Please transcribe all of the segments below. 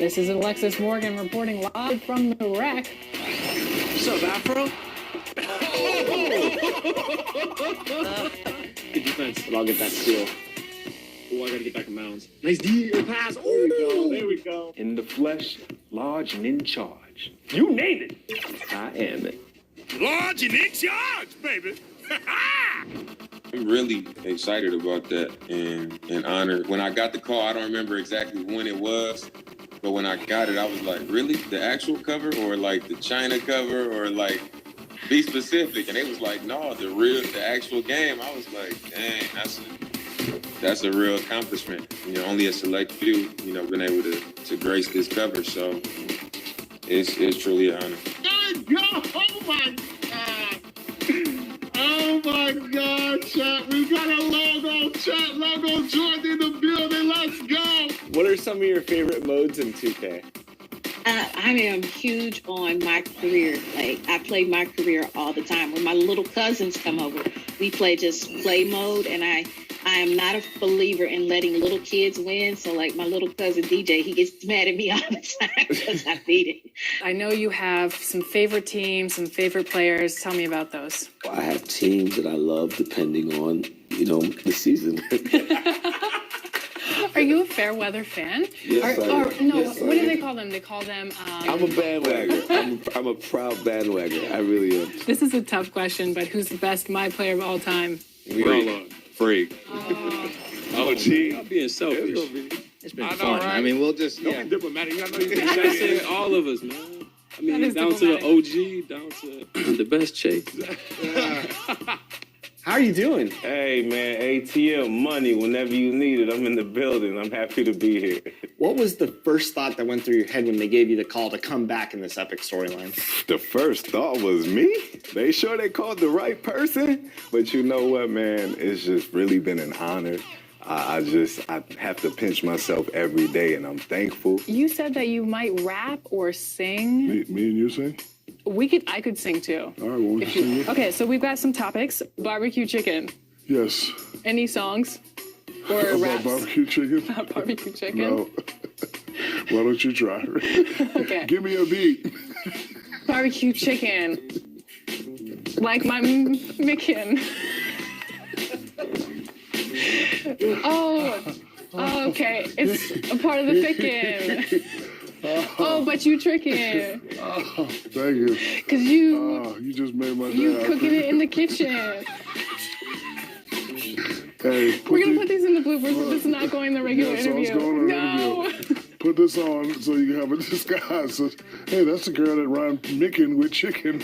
This is Alexis Morgan reporting live from the wreck. What's up, Afro? Good defense, but I'll get that steal. Oh, I gotta get back in bounds. Nice D, pass. Oh, there we go. In the flesh, large and in charge. You name it. I am it. Large and in charge, baby. I'm really excited about that and honored. When I got the call, I don't remember exactly when it was, but when I got it, I was like, really? The actual cover or like the China cover or like be specific? And they was like, no, the actual game. I was like, dang, that's a real accomplishment. You know, only a select few, you know, been able to grace this cover. So it's truly an honor. Oh my God, chat. We got a logo, chat. Logo joined in the building. Let's go. What are some of your favorite modes in 2K? I am huge on my career. Like, I play my career all the time. When my little cousins come over, we play just play mode, and I am not a believer in letting little kids win. So, like, my little cousin DJ, he gets mad at me all the time because I beat it. I know you have some favorite teams, some favorite players. Tell me about those. I have teams that I love depending on, you know, the season. Are you a fair weather fan? Yes, I am. No, Yes, what I do they am. call them? They call them... I'm a bandwagger. I'm a proud bandwagger. I really am. This is a tough question, but who's the best My Player of all time? We all are. Freak. Oh, gee. I'm being selfish. It's been I know, fun. right? I mean, we'll just, Don't be diplomatic. You gotta know you can That's say it, all of us, man. I That mean, is down to the OG, down to the best chase. How are you doing? Hey, man, ATM money whenever you need it. I'm in the building. I'm happy to be here. What was the first thought that went through your head when they gave you the call to come back in this epic storyline? The first thought was me. They sure they called the right person. But you know what, man? It's just really been an honor. I have to pinch myself every day, and I'm thankful. You said that you might rap or sing. Me and you sing? I could sing too. All right, well, we sing it. Okay, so we've got some topics. Barbecue chicken. Yes. Any songs? Or About raps? barbecue chicken? Barbecue chicken? No. Why don't you try? Okay. Give me a beat. Barbecue chicken. Like my Micken. Oh, okay. It's a part of the fickin'. Oh, but you tricking. Oh, thank you. Because You just made my day. you cooking it in the kitchen. Hey, We're going to put these in the bloopers, but this is not going in the regular interview. No. Put this on so you can have a disguise. So, hey, that's the girl that rhymed Micken with chicken.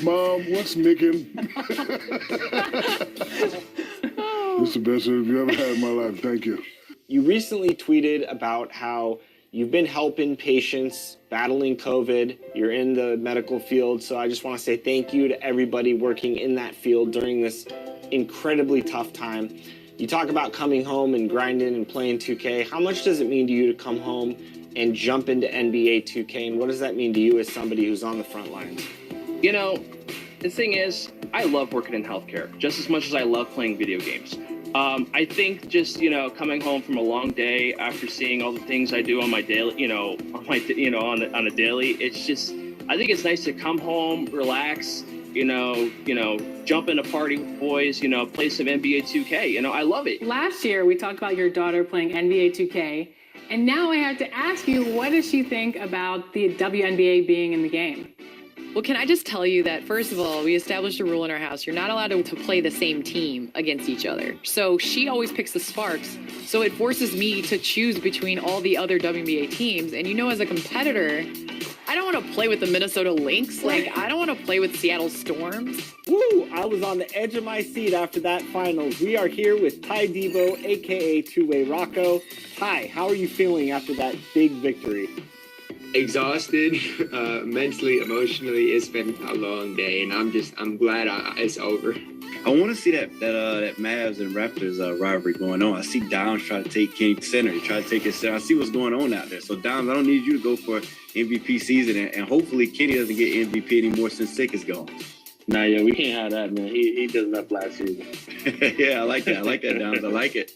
Mom, what's Micken? This is the best interview I've ever had in my life. Thank you. You recently tweeted about how you've been helping patients battling COVID. You're in the medical field. So I just want to say thank you to everybody working in that field during this incredibly tough time. You talk about coming home and grinding and playing 2K. How much does it mean to you to come home and jump into NBA 2K? And what does that mean to you as somebody who's on the front lines? You know, the thing is, I love working in healthcare just as much as I love playing video games. I think just, you know, coming home from a long day after seeing all the things I do on my daily, on a daily, it's just, I think it's nice to come home, relax, jump in a party with boys, play some NBA 2K. I love it. Last year, we talked about your daughter playing NBA 2K. And now I have to ask you, what does she think about the WNBA being in the game? Well, can I just tell you that, first of all, we established a rule in our house. You're not allowed to play the same team against each other. So she always picks the Sparks. So it forces me to choose between all the other WNBA teams. And as a competitor, I don't want to play with the Minnesota Lynx. I don't want to play with Seattle Storms. Woo! I was on the edge of my seat after that finals. We are here with Ty Devo, a.k.a. Two-Way Rocco. Ty, how are you feeling after that big victory? Exhausted, mentally, emotionally. It's been a long day, and I'm glad it's over. I want to see that Mavs and Raptors rivalry going on. I see Downs try to take King center. He tried to take his center. I see what's going on out there. So Downs, I don't need you to go for MVP season, and hopefully Kenny doesn't get MVP anymore since Sick is gone. Nah, yeah, we can't have that, man. He does enough last season. Yeah, I like that. I like that, Downs. I like it.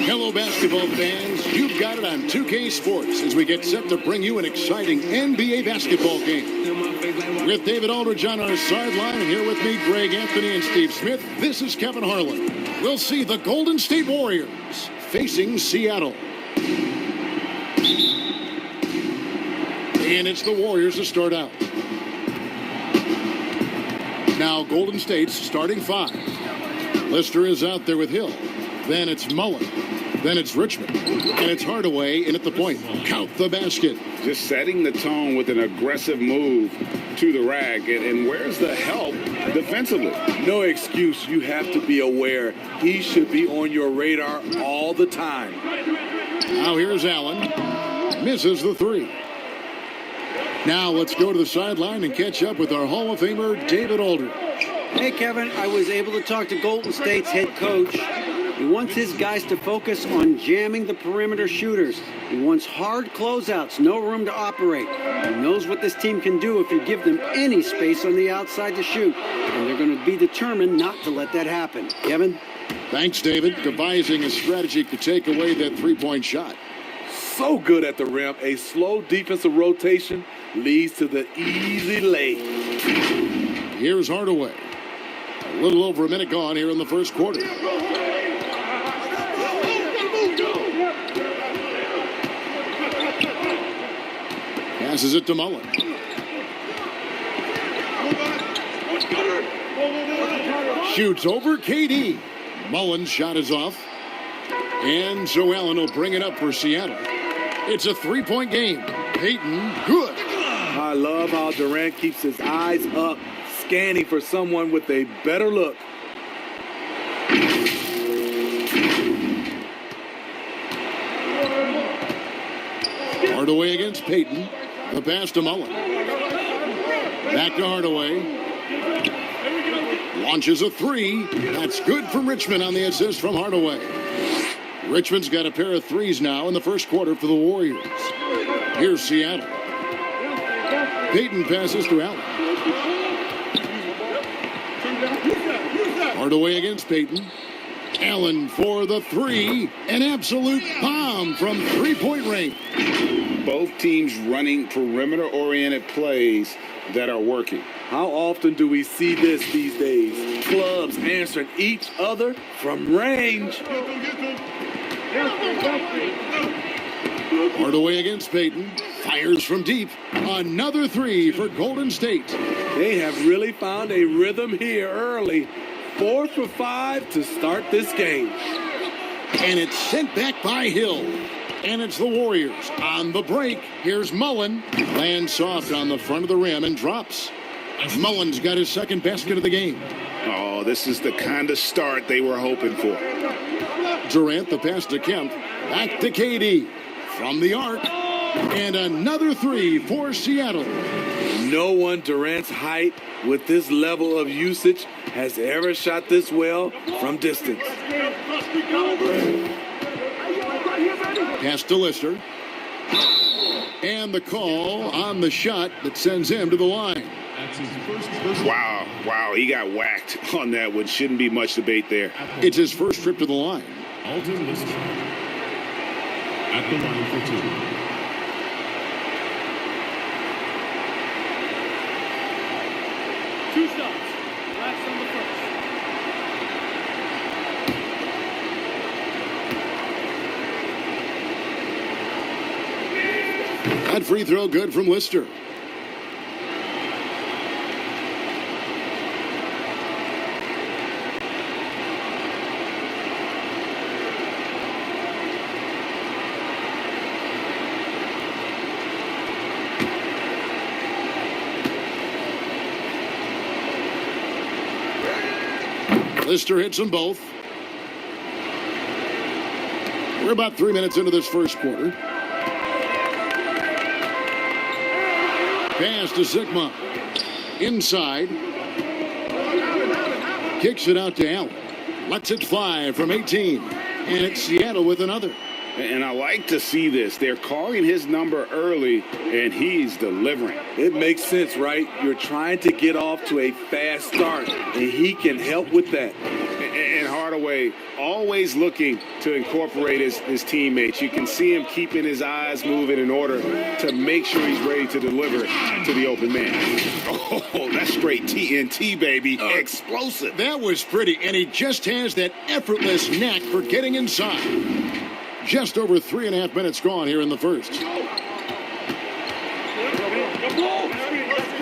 Hello, basketball fans. You've got it on 2K Sports as we get set to bring you an exciting NBA basketball game. With David Aldridge on our sideline, and here with me, Greg Anthony and Steve Smith, this is Kevin Harlan. We'll see the Golden State Warriors facing Seattle. And it's the Warriors to start out. Now Golden State's starting five. Lister is out there with Hill. Then it's Mullen. Then it's Richmond. And it's Hardaway in at the point. Count the basket. Just setting the tone with an aggressive move to the rack. And where's the help defensively? No excuse. You have to be aware. He should be on your radar all the time. Now here's Allen. Misses the three. Now let's go to the sideline and catch up with our Hall of Famer, David Aldridge. Hey, Kevin, I was able to talk to Golden State's head coach. He wants his guys to focus on jamming the perimeter shooters. He wants hard closeouts, no room to operate. He knows what this team can do if you give them any space on the outside to shoot. And they're going to be determined not to let that happen. Kevin? Thanks, David. Devising a strategy to take away that three-point shot. So good at the rim. A slow defensive rotation leads to the easy lay. Here's Hardaway. A little over a minute gone here in the first quarter. Passes it to Mullen. Shoots over KD. Mullen's shot is off. And so Allen will bring it up for Seattle. It's a three-point game. Payton, good. I love how Durant keeps his eyes up, scanning for someone with a better look. Hardaway against Payton. The pass to Mullen. Back to Hardaway. Launches a three. That's good from Richmond on the assist from Hardaway. Richmond's got a pair of threes now in the first quarter for the Warriors. Here's Seattle. Payton passes to Allen. Hardaway against Payton. Allen for the three. An absolute bomb from three-point range. Both teams running perimeter-oriented plays that are working. How often do we see this these days? Clubs answering each other from range. Hardaway against Payton. Fires from deep. Another three for Golden State. They have really found a rhythm here early. 4 for 5 to start this game. And it's sent back by Hill. And it's the Warriors on the break. Here's Mullen. Lands soft on the front of the rim and drops. Mullen's got his second basket of the game. Oh, this is the kind of start they were hoping for. Durant, the pass to Kemp. Back to KD. From the arc. And another three for Seattle. No one Durant's height with this level of usage has ever shot this well from distance. Pass to Lister. And the call on the shot that sends him to the line. Wow, he got whacked on that one. Shouldn't be much debate there. It's his first trip to the line. Alton Lister at the line for two. Two shots. Last on the first. That free throw good from Lister. Lister hits them both. We're about 3 minutes into this first quarter. Pass to Sigma. Inside. Kicks it out to Allen. Lets it fly from 18. And it's Seattle with another. And I like to see this. They're calling his number early, and he's delivering. It makes sense, right? You're trying to get off to a fast start, and he can help with that. And Hardaway Hardaway always looking to incorporate his teammates. You can see him keeping his eyes moving in order to make sure he's ready to deliver to the open man. Oh, that's straight TNT, baby. Explosive. That was pretty, and he just has that effortless knack for getting inside. Just over 3.5 minutes gone here in the first.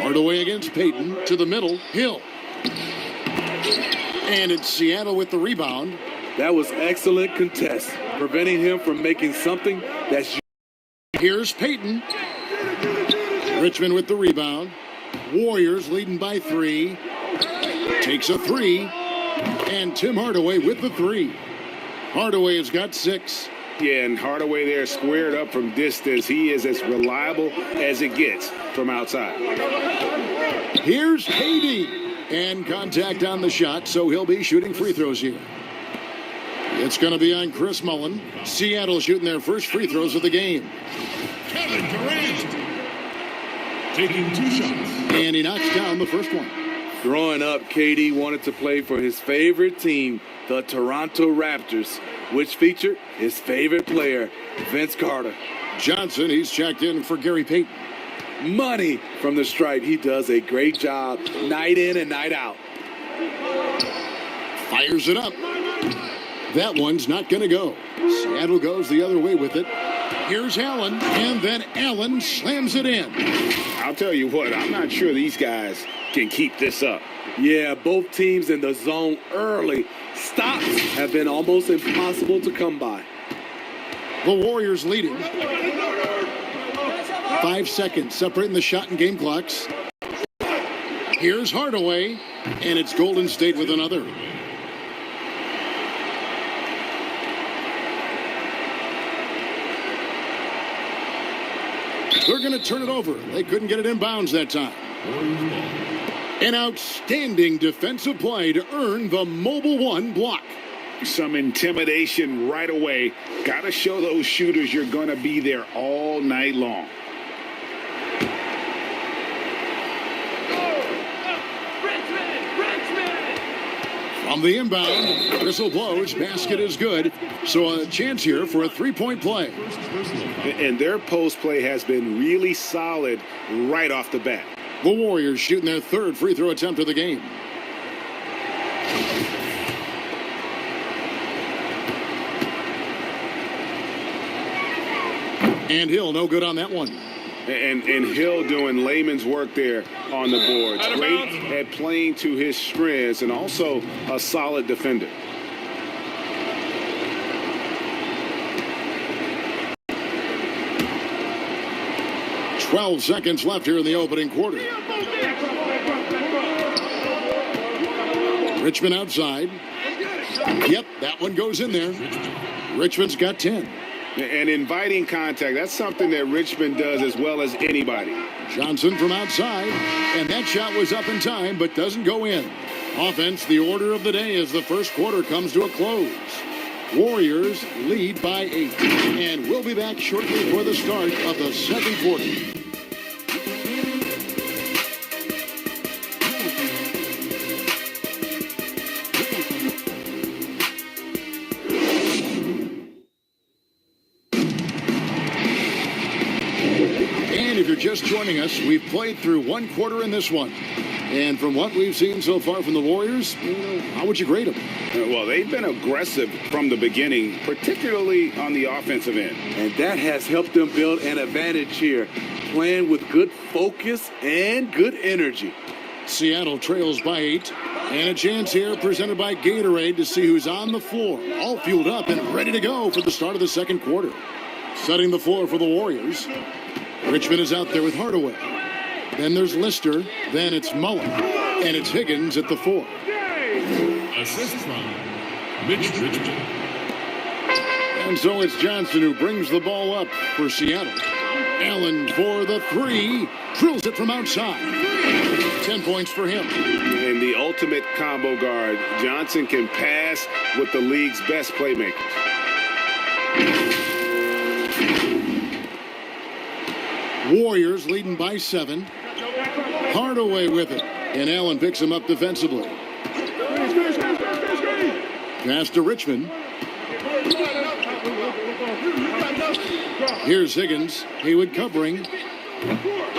Hardaway against Payton to the middle. Hill. And it's Seattle with the rebound. That was excellent contest, preventing him from making something that's... Here's Payton. Richmond with the rebound. Warriors leading by 3. Takes a 3. And Tim Hardaway with the 3. Hardaway has got 6. Yeah, and Hardaway there squared up from distance. He is as reliable as it gets from outside. Here's KD. And contact on the shot, so he'll be shooting free throws here. It's going to be on Chris Mullin. Seattle shooting their first free throws of the game. Kevin Durant taking 2 shots. And he knocks down the first one. Growing up, KD wanted to play for his favorite team, the Toronto Raptors, which featured his favorite player, Vince Carter. Johnson, he's checked in for Gary Payton. Money from the stripe. He does a great job night in and night out. Fires it up. That one's not going to go. Seattle goes the other way with it. Here's Allen, and then Allen slams it in. I'll tell you what, I'm not sure these guys can keep this up. Yeah, both teams in the zone early. Stops have been almost impossible to come by. The Warriors leading. 5 seconds separating the shot and game clocks. Here's Hardaway, and it's Golden State with another. They're going to turn it over. They couldn't get it in bounds that time. An outstanding defensive play to earn the Mobile One block. Some intimidation right away. Got to show those shooters you're going to be there all night long. From the inbound, whistle blows, basket is good. So a chance here for a three-point play. And their post play has been really solid right off the bat. The Warriors shooting their third free throw attempt of the game. And Hill, no good on that one. And Hill doing layman's work there on the boards. Great at playing to his strengths and also a solid defender. "12 seconds left here in the opening quarter. Richmond outside. Yep, that one goes in there. Richmond's got 10. And inviting contact, that's something that Richmond does as well as anybody. Johnson from outside, and that shot was up in time but doesn't go in. Offense, the order of the day as the first quarter comes to a close. Warriors lead by 8, and we'll be back shortly for the start of the second quarter. If you're just joining us, we've played through one quarter in this one. And from what we've seen so far from the Warriors, how would you grade them? Well, they've been aggressive from the beginning, particularly on the offensive end. And that has helped them build an advantage here, playing with good focus and good energy. Seattle trails by 8. And a chance here presented by Gatorade to see who's on the floor, all fueled up and ready to go for the start of the second quarter. Setting the floor for the Warriors. Richmond is out there with Hardaway. Then there's Lister. Then it's Mullen. And it's Higgins at the 4. Assist from Mitch Richmond. And so it's Johnson who brings the ball up for Seattle. Allen for the 3. Drills it from outside. 10 points for him. And the ultimate combo guard. Johnson can pass with the league's best playmakers. Warriors leading by 7. Hardaway with it. And Allen picks him up defensively. Pass to Richmond. Here's Higgins. Haywood covering.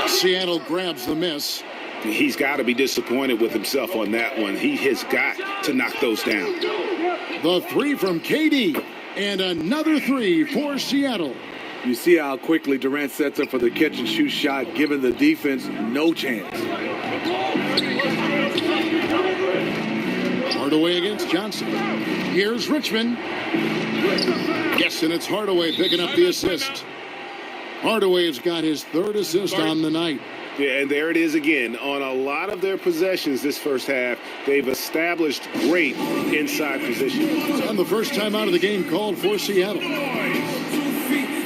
Seattle grabs the miss. He's got to be disappointed with himself on that one. He has got to knock those down. The three from KD. And another three for Seattle. You see how quickly Durant sets up for the catch and shoot shot, giving the defense no chance. Hardaway against Johnson. Here's Richmond. Yes, and it's Hardaway picking up the assist. Hardaway's got his third assist on the night. Yeah, and there it is again. On a lot of their possessions this first half, they've established great inside position. And the first time out of the game called for Seattle.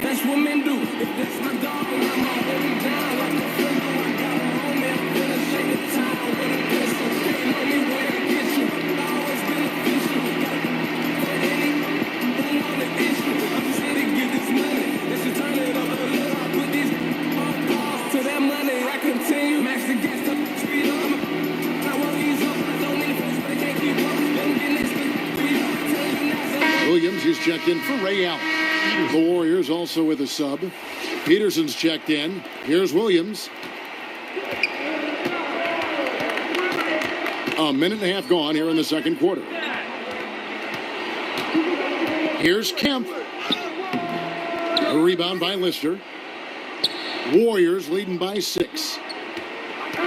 That's what men do. If that's my dog, I'm holding down like a friend. I got a moment, I'm gonna shake the time with a pistol. They know me where to get you. I always been official. For any on the issue, I'm just here to get this money. Let's just turn it up a little. I put these balls to that money. I continue. Max the gas up, speed up. I won't ease up. I don't mean to push, but I can't keep up. Let me get next to you. Williams is checked in for Ray Allen. The Warriors also with a sub. Peterson's checked in. Here's Williams. A minute and a half gone here in the second quarter. Here's Kemp. A rebound by Lister. Warriors leading by 6.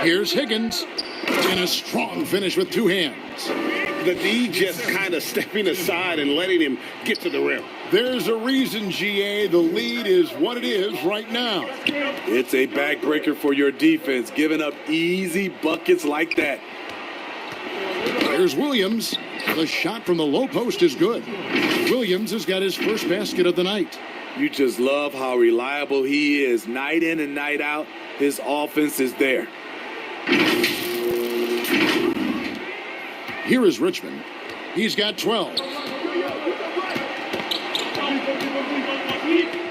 Here's Higgins. And a strong finish with two hands. The D just kind of stepping aside and letting him get to the rim. There's a reason, GA. The lead is what it is right now. It's a backbreaker for your defense, giving up easy buckets like that. There's Williams. The shot from the low post is good. Williams has got his first basket of the night. You just love how reliable he is. Night in and night out, his offense is there. Here is Richmond. He's got 12.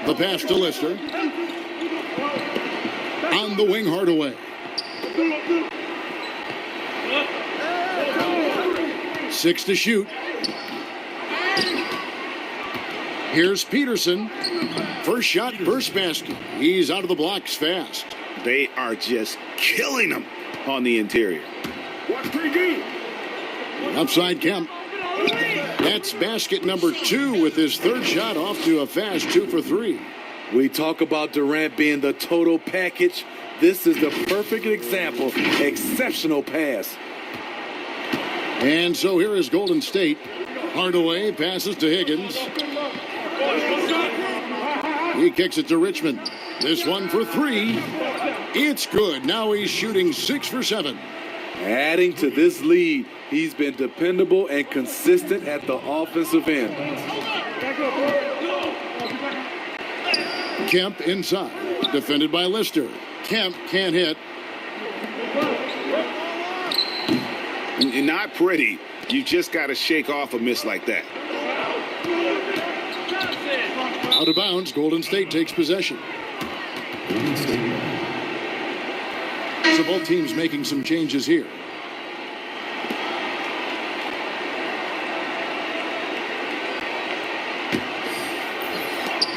The pass to Lister. On the wing, Hardaway. 6 to shoot. Here's Peterson. First shot, first basket. He's out of the blocks fast. They are just killing him on the interior. Watch PG. Upside Kemp. That's basket number 2 with his third shot off to a fast 2 for 3. We talk about Durant being the total package. This is the perfect example. Exceptional pass. And so here is Golden State. Hardaway passes to Higgins. He kicks it to Richmond. This one for 3. It's good. Now he's shooting 6 for 7. Adding to this lead, he's been dependable and consistent at the offensive end. Kemp inside. Defended by Lister. Kemp can't hit. Not pretty. You just got to shake off a miss like that. Out of bounds, Golden State takes possession. So both teams making some changes here.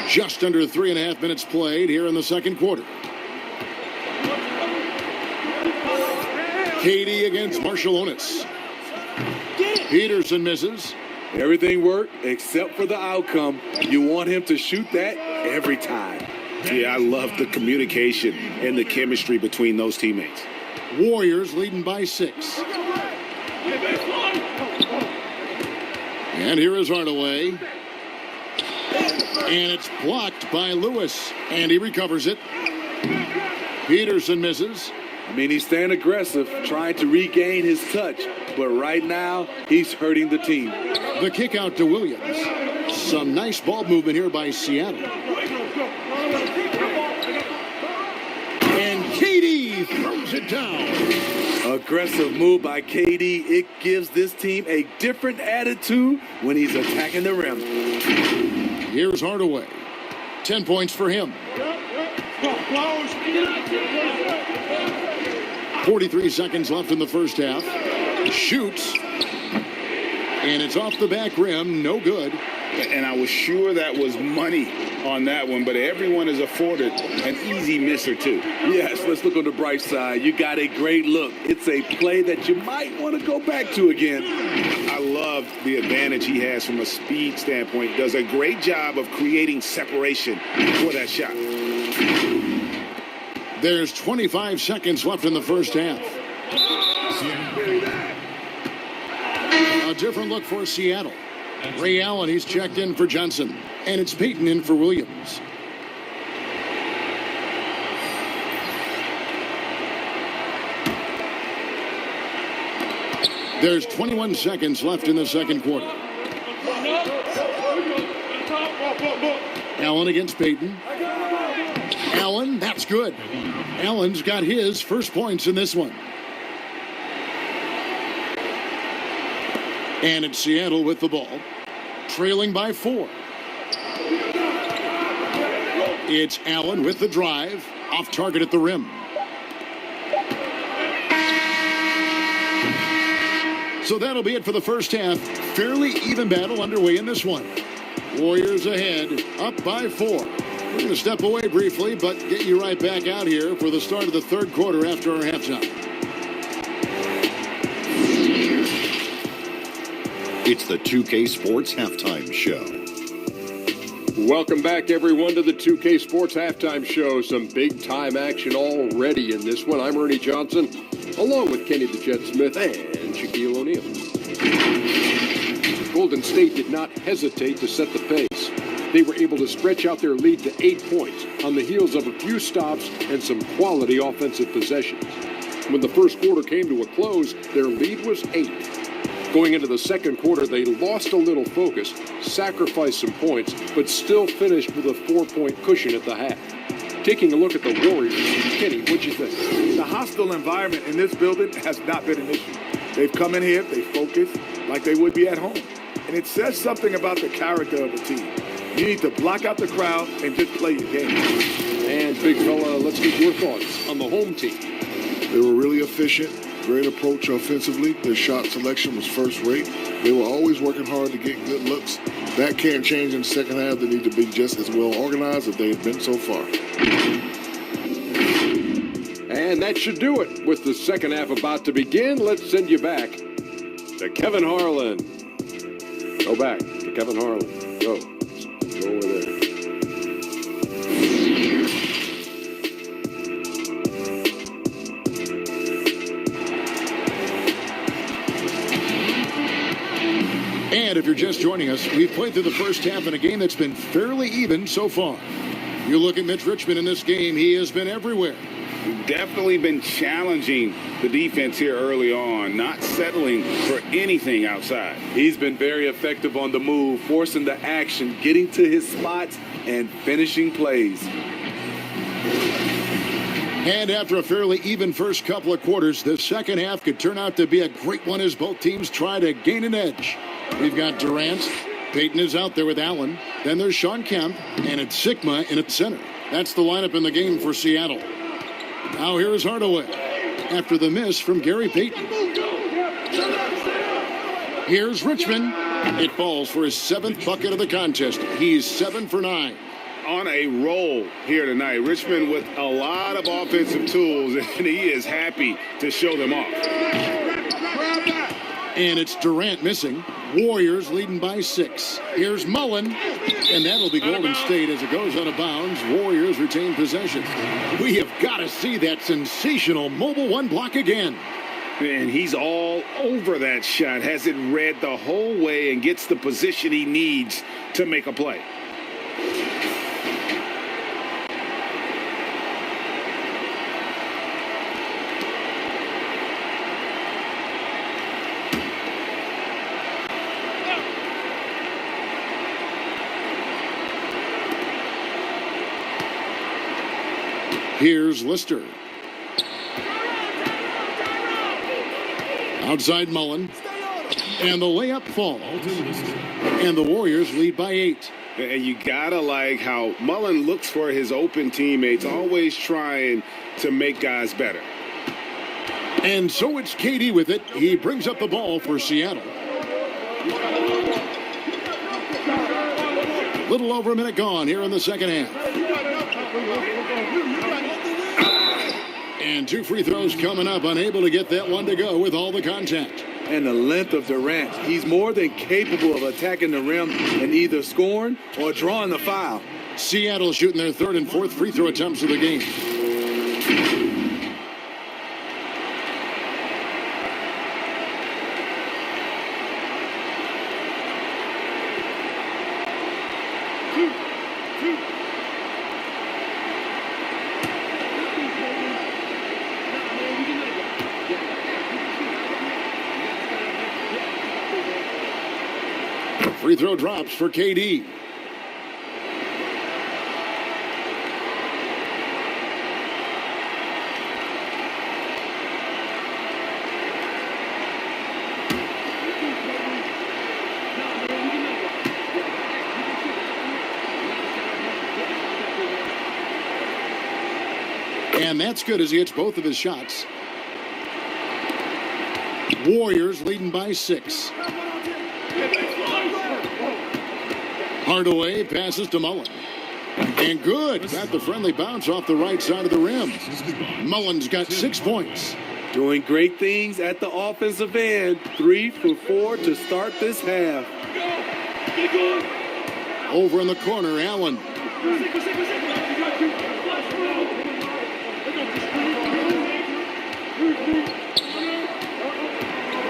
Just under 3.5 minutes played here in the second quarter. KD against Marciulionis. Peterson misses. Everything worked except for the outcome. You want him to shoot that every time. Yeah, I love the communication and the chemistry between those teammates. Warriors leading by 6. And here is Hardaway. And it's blocked by Lewis. And he recovers it. Peterson misses. I mean, he's staying aggressive, trying to regain his touch. But right now, he's hurting the team. The kick out to Williams. Some nice ball movement here by Seattle. And KD throws it down. Aggressive move by KD. It gives this team a different attitude when he's attacking the rim. Here's Hardaway. 10 points for him. 43 seconds left in the first half. Shoots. And it's off the back rim, no good. And I was sure that was money on that one, but everyone is afforded an easy miss or two. Yes, let's look on the bright side. You got a great look. It's a play that you might want to go back to again. I love the advantage he has from a speed standpoint. Does a great job of creating separation for that shot. There's 25 seconds left in the first half. A different look for Seattle. Ray Allen, he's checked in for Johnson. And it's Peyton in for Williams. There's 21 seconds left in the second quarter. Allen against Peyton. Allen, that's good. Allen's got his first points in this one. And it's Seattle with the ball, trailing by 4. It's Allen with the drive, off target at the rim. So that'll be it for the first half. Fairly even battle underway in this one. Warriors ahead, up by 4. We're going to step away briefly, but get you right back out here for the start of the third quarter after our halftime. It's the 2K Sports Halftime Show. Welcome back, everyone, to the 2K Sports Halftime Show. Some big-time action already in this one. I'm Ernie Johnson, along with Kenny the Jet Smith and Shaquille O'Neal. Golden State did not hesitate to set the pace. They were able to stretch out their lead to 8 points on the heels of a few stops and some quality offensive possessions. When the first quarter came to a close, their lead was 8. Going into the second quarter, they lost a little focus, sacrificed some points, but still finished with a 4-point cushion at the half. Taking a look at the Warriors, Kenny, what'd you think? The hostile environment in this building has not been an issue. They've come in here, they focus like they would be at home. And it says something about the character of the team. You need to block out the crowd and just play your game. And big fella, let's get your thoughts on the home team. They were really efficient. Great approach offensively. Their shot selection was first rate. They were always working hard to get good looks. That can't change in the second half. They need to be just as well organized as they have been so far. And that should do it. With the second half about to begin, let's send you back to Kevin Harlan. Go back to Kevin Harlan. Go over there. And if you're just joining us, we've played through the first half in a game that's been fairly even so far. You look at Mitch Richmond in this game, he has been everywhere. Definitely been challenging the defense here early on, not settling for anything outside. He's been very effective on the move, forcing the action, getting to his spots, and finishing plays. And after a fairly even first couple of quarters, the second half could turn out to be a great one as both teams try to gain an edge. We've got Durant. Peyton is out there with Allen. Then there's Sean Kemp, and it's Sigma in at center. That's the lineup in the game for Seattle. Now here's Hardaway after the miss from Gary Payton. Here's Richmond. It falls for his 7th bucket of the contest. He's 7 for 9. On a roll here tonight. Richmond with a lot of offensive tools, and he is happy to show them off. And it's Durant missing. Warriors leading by 6. Here's Mullen, and that'll be Golden State as it goes out of bounds. Warriors retain possession. We have got to see that sensational mobile one block again. And he's all over that shot. Has it read the whole way and gets the position he needs to make a play. Here's Lister. Outside Mullen. And the layup falls. And the Warriors lead by 8. And you gotta like how Mullen looks for his open teammates, always trying to make guys better. And so it's KD with it. He brings up the ball for Seattle. Little over a minute gone here in the second half. And 2 free throws coming up, unable to get that one to go with all the contact. And the length of Durant, he's more than capable of attacking the rim and either scoring or drawing the foul. Seattle shooting their 3rd and 4th free throw attempts of the game. Free throw drops for KD. And that's good as he hits both of his shots. Warriors leading by 6. Hardaway passes to Mullen. And good. Got the friendly bounce off the right side of the rim. Mullen's got 6 points. Doing great things at the offensive end. 3 for 4 to start this half. Over in the corner, Allen.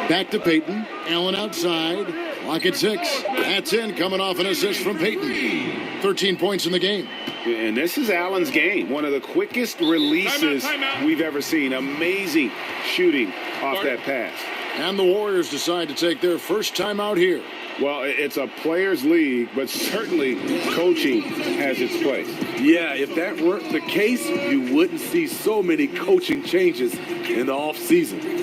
Back to Payton. Allen outside. Clock at 6. That's in, coming off an assist from Payton. 13 points in the game. And this is Allen's game. One of the quickest releases we've ever seen. Amazing shooting off that pass. And the Warriors decide to take their first time out here. Well, it's a players' league, but certainly coaching has its place. Yeah, if that weren't the case, you wouldn't see so many coaching changes in the offseason.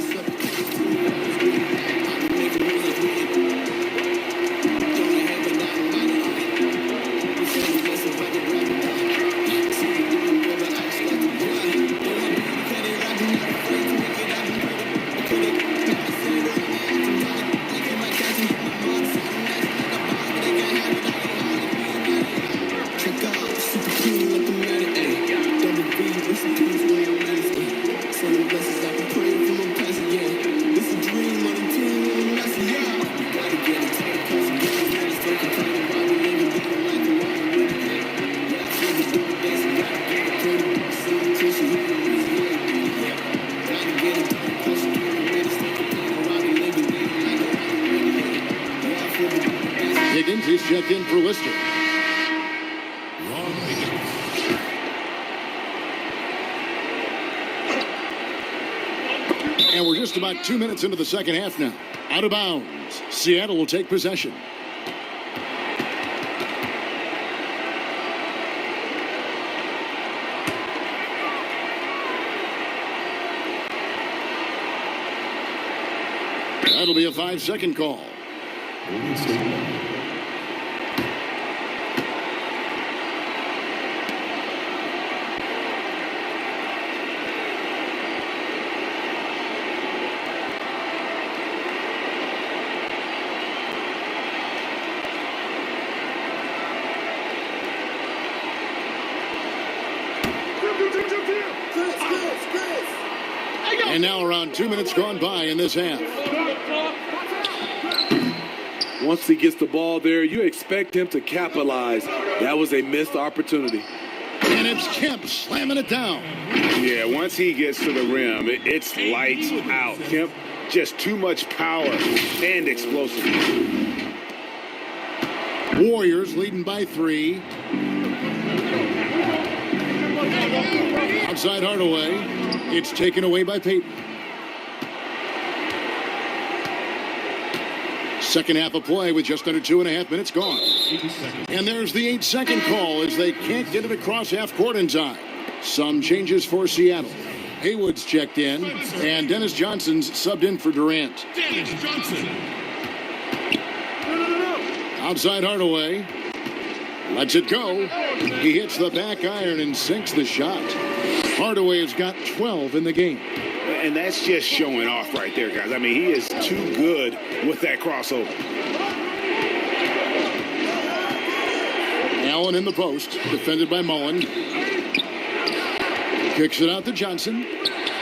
Higgins is checked in for Lister. And we're just about 2 minutes into the second half now. Out of bounds. Seattle will take possession. That'll be a 5-second call. And now around 2 minutes gone by in this half. Once he gets the ball there, you expect him to capitalize. That was a missed opportunity. And it's Kemp slamming it down. Yeah, once he gets to the rim, it's lights out. Kemp, just too much power and explosiveness. Warriors leading by 3. Outside Hardaway. It's taken away by Payton. Second half of play with just under 2.5 minutes gone. And there's the 8-second call as they can't get it across half court in time. Some changes for Seattle. Haywood's checked in, and Dennis Johnson's subbed in for Durant. Dennis Johnson. Outside Hardaway. Lets it go. He hits the back iron and sinks the shot. Hardaway's got 12 in the game. And that's just showing off right there, guys. I mean, he is too good with that crossover. Allen in the post, defended by Mullen. Kicks it out to Johnson.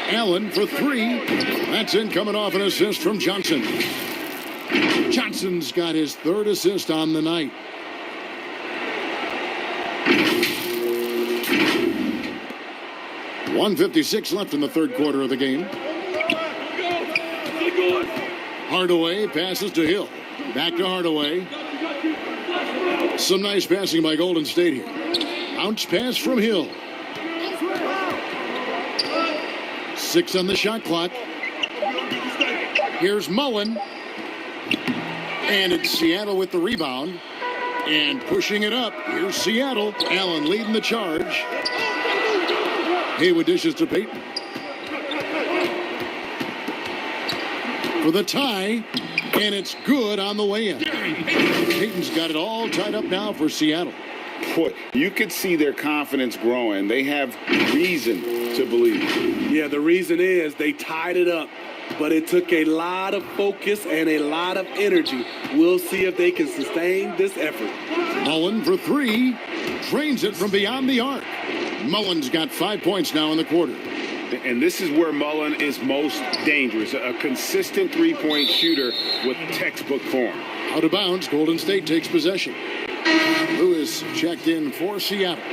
Allen for three. That's in, coming off an assist from Johnson. Johnson's got his third assist on the night. .156 left in the third quarter of the game. Hardaway passes to Hill. Back to Hardaway. Some nice passing by Golden State here. Bounce pass from Hill. 6 on the shot clock. Here's Mullen. And it's Seattle with the rebound. And pushing it up. Here's Seattle. Allen leading the charge. Haywood dishes to Payton. For the tie. And it's good on the way in. Payton's got it all tied up now for Seattle. Boy, you could see their confidence growing. They have reason to believe. Yeah, the reason is they tied it up, but it took a lot of focus and a lot of energy. We'll see if they can sustain this effort. Mullen for three. Drains it from beyond the arc. Mullen's got 5 points now in the quarter. And this is where Mullen is most dangerous. A consistent three-point shooter with textbook form. Out of bounds, Golden State takes possession. Lewis checked in for Seattle.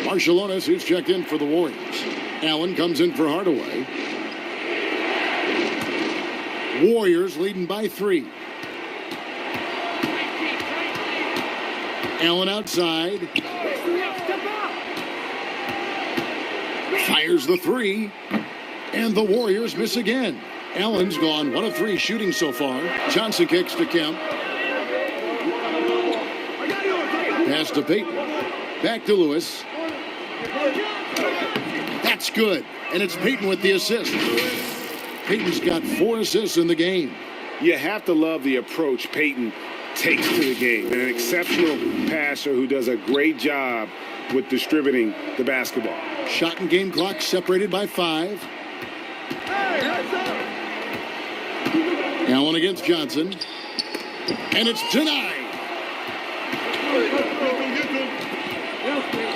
Marciulionis who's checked in for the Warriors. Allen comes in for Hardaway. Warriors leading by 3. Allen outside. Fires the 3. And the Warriors miss again. Allen's gone 1 of 3 shooting so far. Johnson kicks to Kemp. Pass to Payton. Back to Lewis. That's good. And it's Payton with the assist. Payton's got 4 assists in the game. You have to love the approach Payton takes to the game. An exceptional passer who does a great job with distributing the basketball. Shot and game clock separated by 5. Allen against Johnson. And it's denied.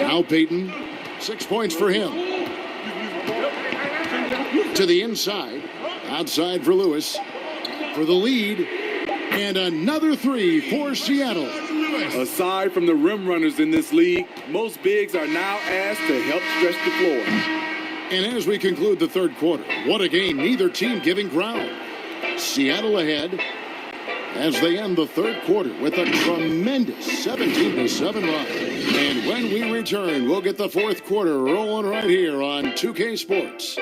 Now Payton, 6 points for him. To the inside. Outside for Lewis. For the lead. And another 3 for Seattle. Aside from the rim runners in this league, most bigs are now asked to help stretch the floor. And as we conclude the third quarter, what a game, neither team giving ground. Seattle ahead as they end the third quarter with a tremendous 17-7 run. And when we return, we'll get the fourth quarter rolling right here on 2K Sports.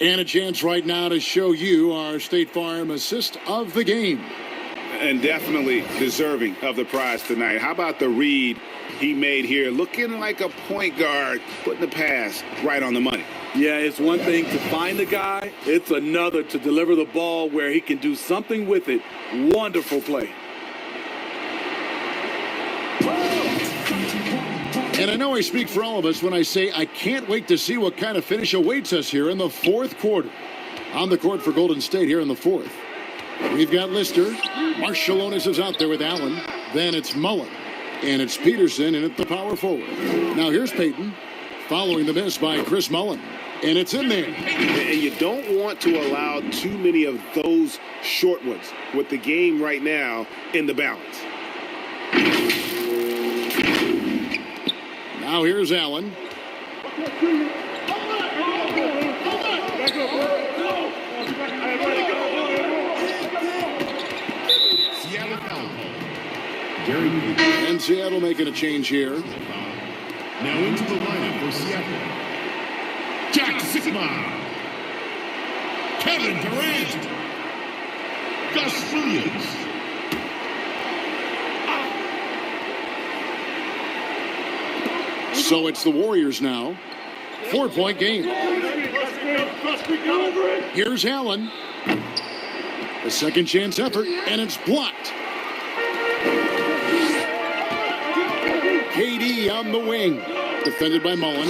And a chance right now to show you our State Farm assist of the game. And definitely deserving of the prize tonight. How about the read he made here? Looking like a point guard, putting the pass right on the money. Yeah, it's one thing to find the guy. It's another to deliver the ball where he can do something with it. Wonderful play. And I know I speak for all of us when I say I can't wait to see what kind of finish awaits us here in the fourth quarter. On the court for Golden State here in the fourth. We've got Lister. Marciulionis is out there with Allen. Then it's Mullen. And it's Peterson in at the power forward. Now here's Payton following the miss by Chris Mullen. And it's in there. And you don't want to allow too many of those short ones with the game right now in the balance. Now here's Allen. And Seattle making a change here. Now into the lineup for Seattle. Jack Sigma. Kevin Durant. Gus Williams. So it's the Warriors now. 4-point game. Here's Allen. A second chance effort, and it's blocked. KD on the wing. Defended by Mullen.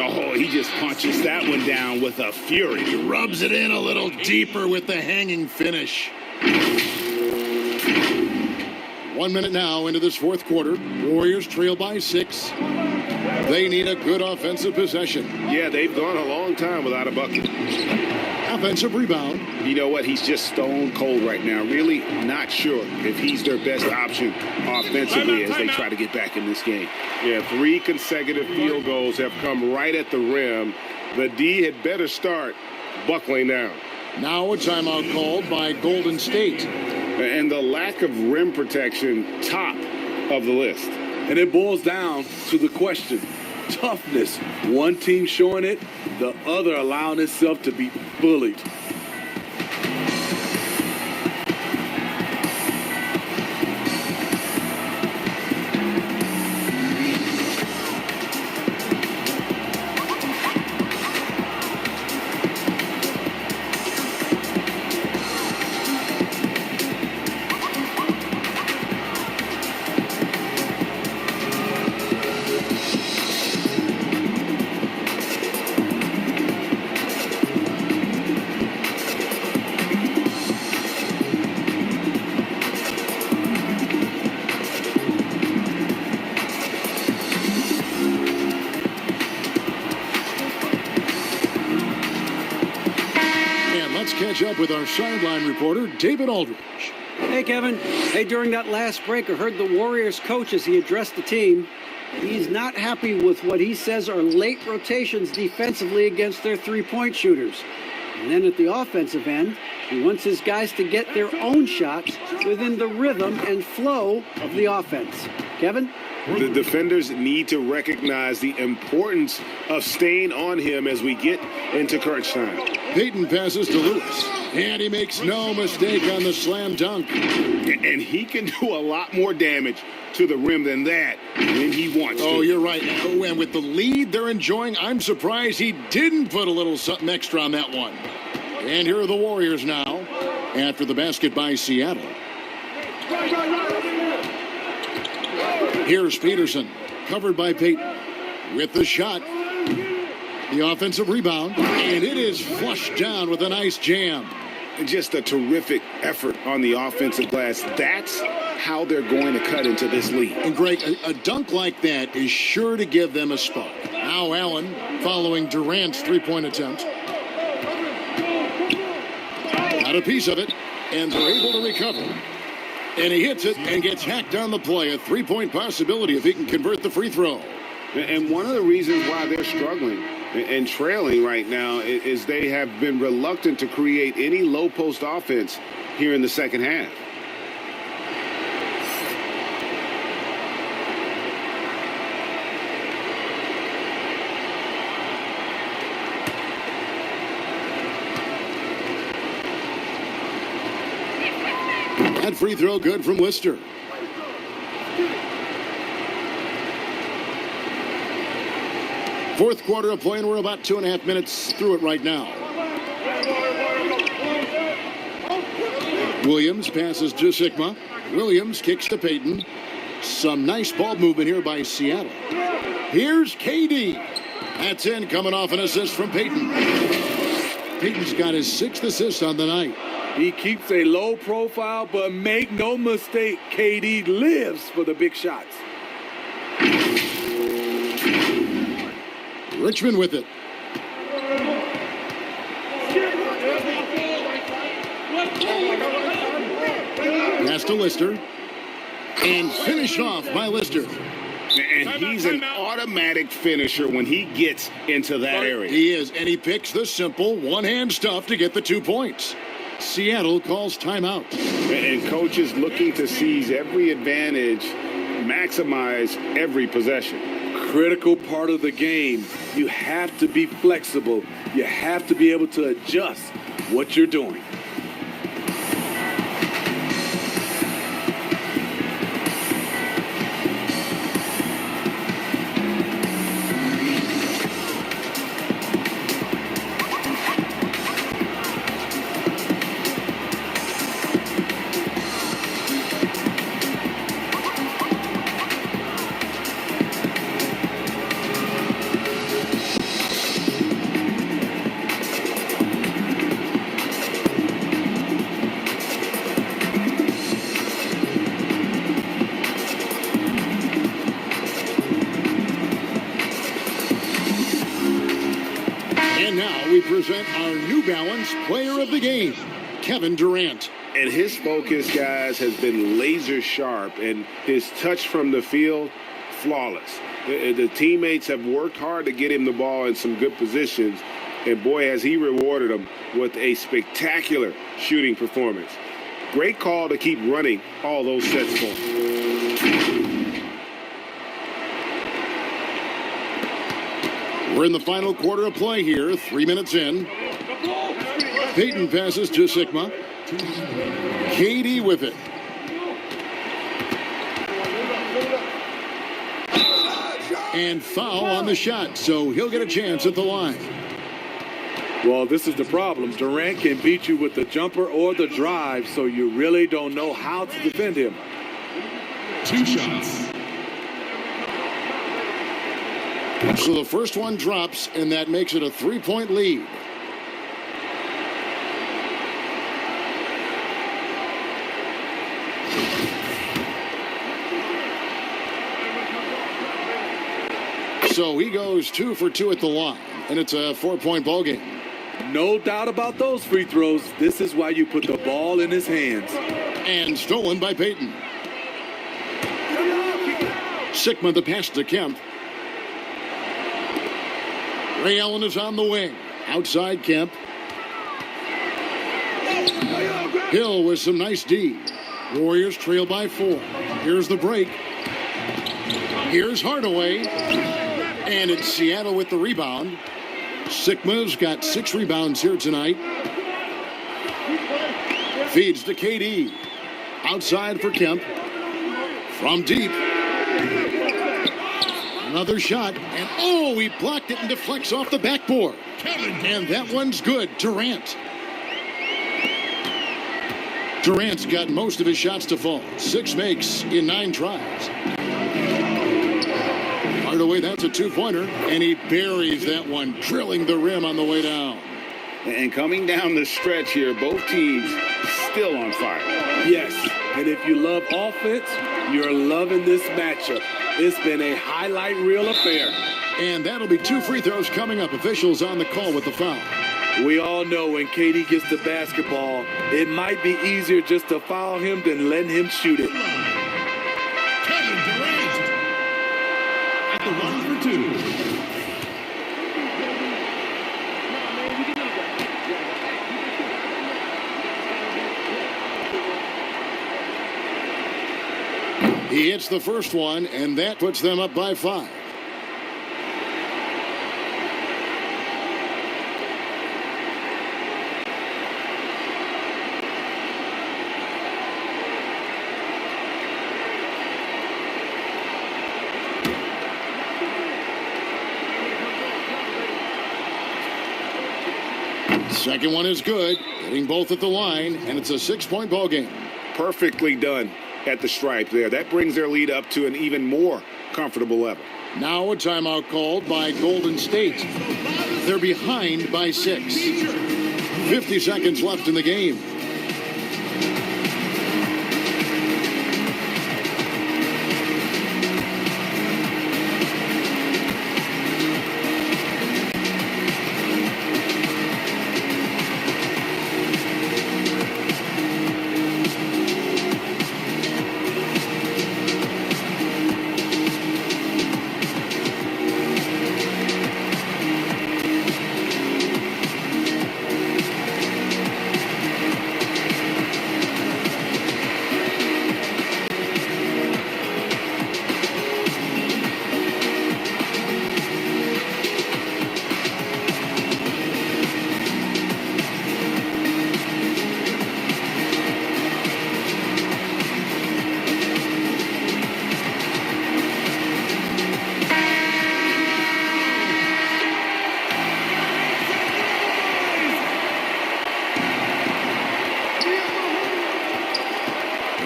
Oh, he just punches that one down with a fury. He rubs it in a little deeper with the hanging finish. 1 minute now into this fourth quarter. Warriors trail by 6. They need a good offensive possession. Yeah, they've gone a long time without a bucket. Offensive rebound. You know what? He's just stone cold right now. Really not sure if he's their best option offensively as they try to get back in this game. Yeah, 3 consecutive field goals have come right at the rim. The D had better start buckling down. Now a timeout called by Golden State. And the lack of rim protection, top of the list. And it boils down to the question, toughness. One team showing it, the other allowing itself to be bullied. Catch up with our sideline reporter, David Aldridge. Hey, Kevin. Hey, during that last break, I heard the Warriors coach as he addressed the team. He's not happy with what he says are late rotations defensively against their three-point shooters. And then at the offensive end, he wants his guys to get their own shots within the rhythm and flow of the offense. Kevin? The defenders need to recognize the importance of staying on him as we get into crunch time. Payton passes to Lewis, and he makes no mistake on the slam dunk. And he can do a lot more damage to the rim than that when he wants to. Oh, you're right. Oh, and with the lead they're enjoying, I'm surprised he didn't put a little something extra on that one. And here are the Warriors now after the basket by Seattle. Here's Peterson, covered by Payton. With the shot, the offensive rebound, and it is flushed down with a nice jam. Just a terrific effort on the offensive glass. That's how they're going to cut into this lead. And Greg, a dunk like that is sure to give them a spark. Now Allen following Durant's three-point attempt. Got a piece of it, and they're able to recover. And he hits it and gets hacked on the play. A three-point possibility if he can convert the free throw. And one of the reasons why they're struggling and trailing right now is they have been reluctant to create any low-post offense here in the second half. That free throw good from Lister. Fourth quarter of play, and we're about 2.5 minutes through it right now. Williams passes to Sigma. Williams kicks to Payton. Some nice ball movement here by Seattle. Here's KD. That's in, coming off an assist from Payton. Payton's got his 6th assist on the night. He keeps a low profile, but make no mistake, KD lives for the big shots. Richmond with it. Pass to Lister. And finished off by Lister. And he's an automatic finisher when he gets into that area. He is, and he picks the simple one-hand stuff to get the 2 points. Seattle calls timeout. And coaches looking to seize every advantage, maximize every possession. Critical part of the game. You have to be flexible. You have to be able to adjust what you're doing. And now we present our New Balance Player of the Game, Kevin Durant. And his focus, guys, has been laser sharp, and his touch from the field, flawless. The teammates have worked hard to get him the ball in some good positions, and boy, has he rewarded them with a spectacular shooting performance. Great call to keep running all those sets for him. We're in the final quarter of play here, 3 minutes in. Peyton passes to Sigma. Katie with it. And foul on the shot, so he'll get a chance at the line. Well, this is the problem. Durant can beat you with the jumper or the drive, so you really don't know how to defend him. 2 shots. So the first one drops, and that makes it a 3-point lead. So he goes 2 for 2 at the line, and it's a 4-point ball game. No doubt about those free throws. This is why you put the ball in his hands. And stolen by Peyton. Sigma the pass to Kemp. Ray Allen is on the wing. Outside Kemp. Hill with some nice D. Warriors trail by 4. Here's the break. Here's Hardaway. And it's Seattle with the rebound. Sigma's got 6 rebounds here tonight. Feeds to KD. Outside for Kemp. From deep. Another shot. And oh, he blocked it and deflects off the backboard. And that one's good. Durant. Durant's got most of his shots to fall. 6 makes in 9 tries. Hardaway, that's a 2-pointer, and he buries that one, drilling the rim on the way down. And coming down the stretch here, both teams still on fire. Yes, and if you love offense, you're loving this matchup. It's been a highlight reel affair. And that'll be 2 free throws coming up. Officials on the call with the foul. We all know when KD gets the basketball, it might be easier just to foul him than letting him shoot it. Kevin Durant at the line for 2. He hits the first one, and that puts them up by 5. Second one is good, hitting both at the line, and it's a 6-point ball game. Perfectly done at the stripe there. That brings their lead up to an even more comfortable level. Now a timeout called by Golden State. They're behind by 6. 50 seconds left in the game.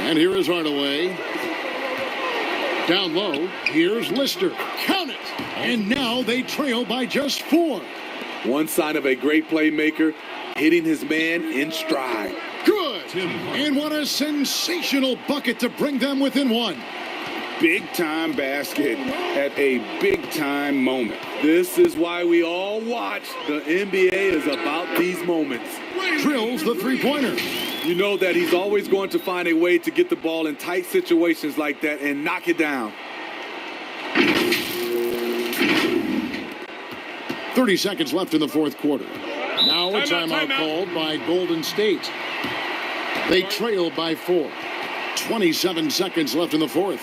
And here is Hardaway. Down low, here's Lister. Count it! And now they trail by just 4. One sign of a great playmaker, hitting his man in stride. Good! And what a sensational bucket to bring them within 1. big-time basket at a big-time moment. This is why we all watch. The NBA is about these moments. Drills the three-pointer. You know that he's always going to find a way to get the ball in tight situations like that and knock it down. 30 seconds left in the fourth quarter. Now a timeout called by Golden State. They trail by 4. 27 seconds left in the fourth.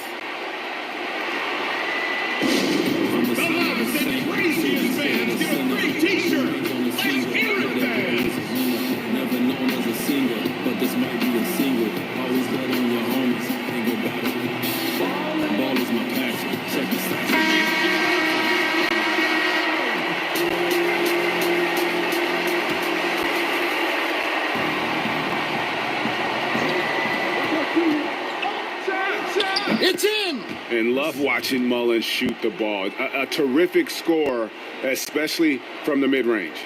It's in! And love watching Mullins shoot the ball. A terrific score, especially from the mid-range.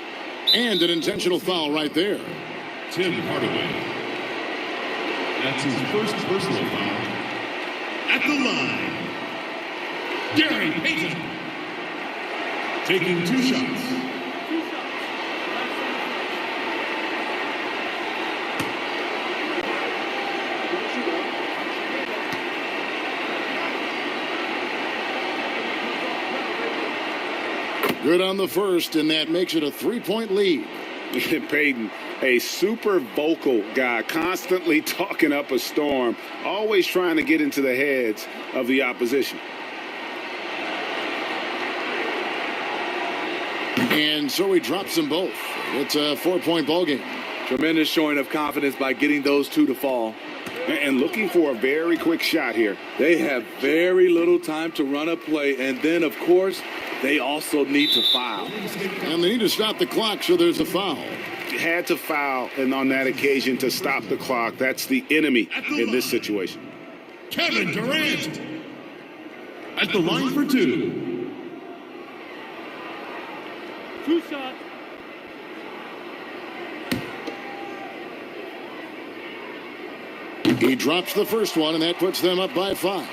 And an intentional foul right there. Tim Hardaway. That's his first personal foul. At the line, Gary Payton. Taking 2 shots. Good on the first, and that makes it a 3-point lead. Peyton, a super vocal guy, constantly talking up a storm, always trying to get into the heads of the opposition. And so he drops them both. It's a 4-point ball game. Tremendous showing of confidence by getting those two to fall. And looking for a very quick shot here. They have very little time to run a play, and then, of course, they also need to foul. And they need to stop the clock, so there's a foul. Had to foul, and on that occasion to stop the clock. That's the enemy in this situation. Kevin Durant. At the line for 2. 2 shots. He drops the first one, and that puts them up by 5.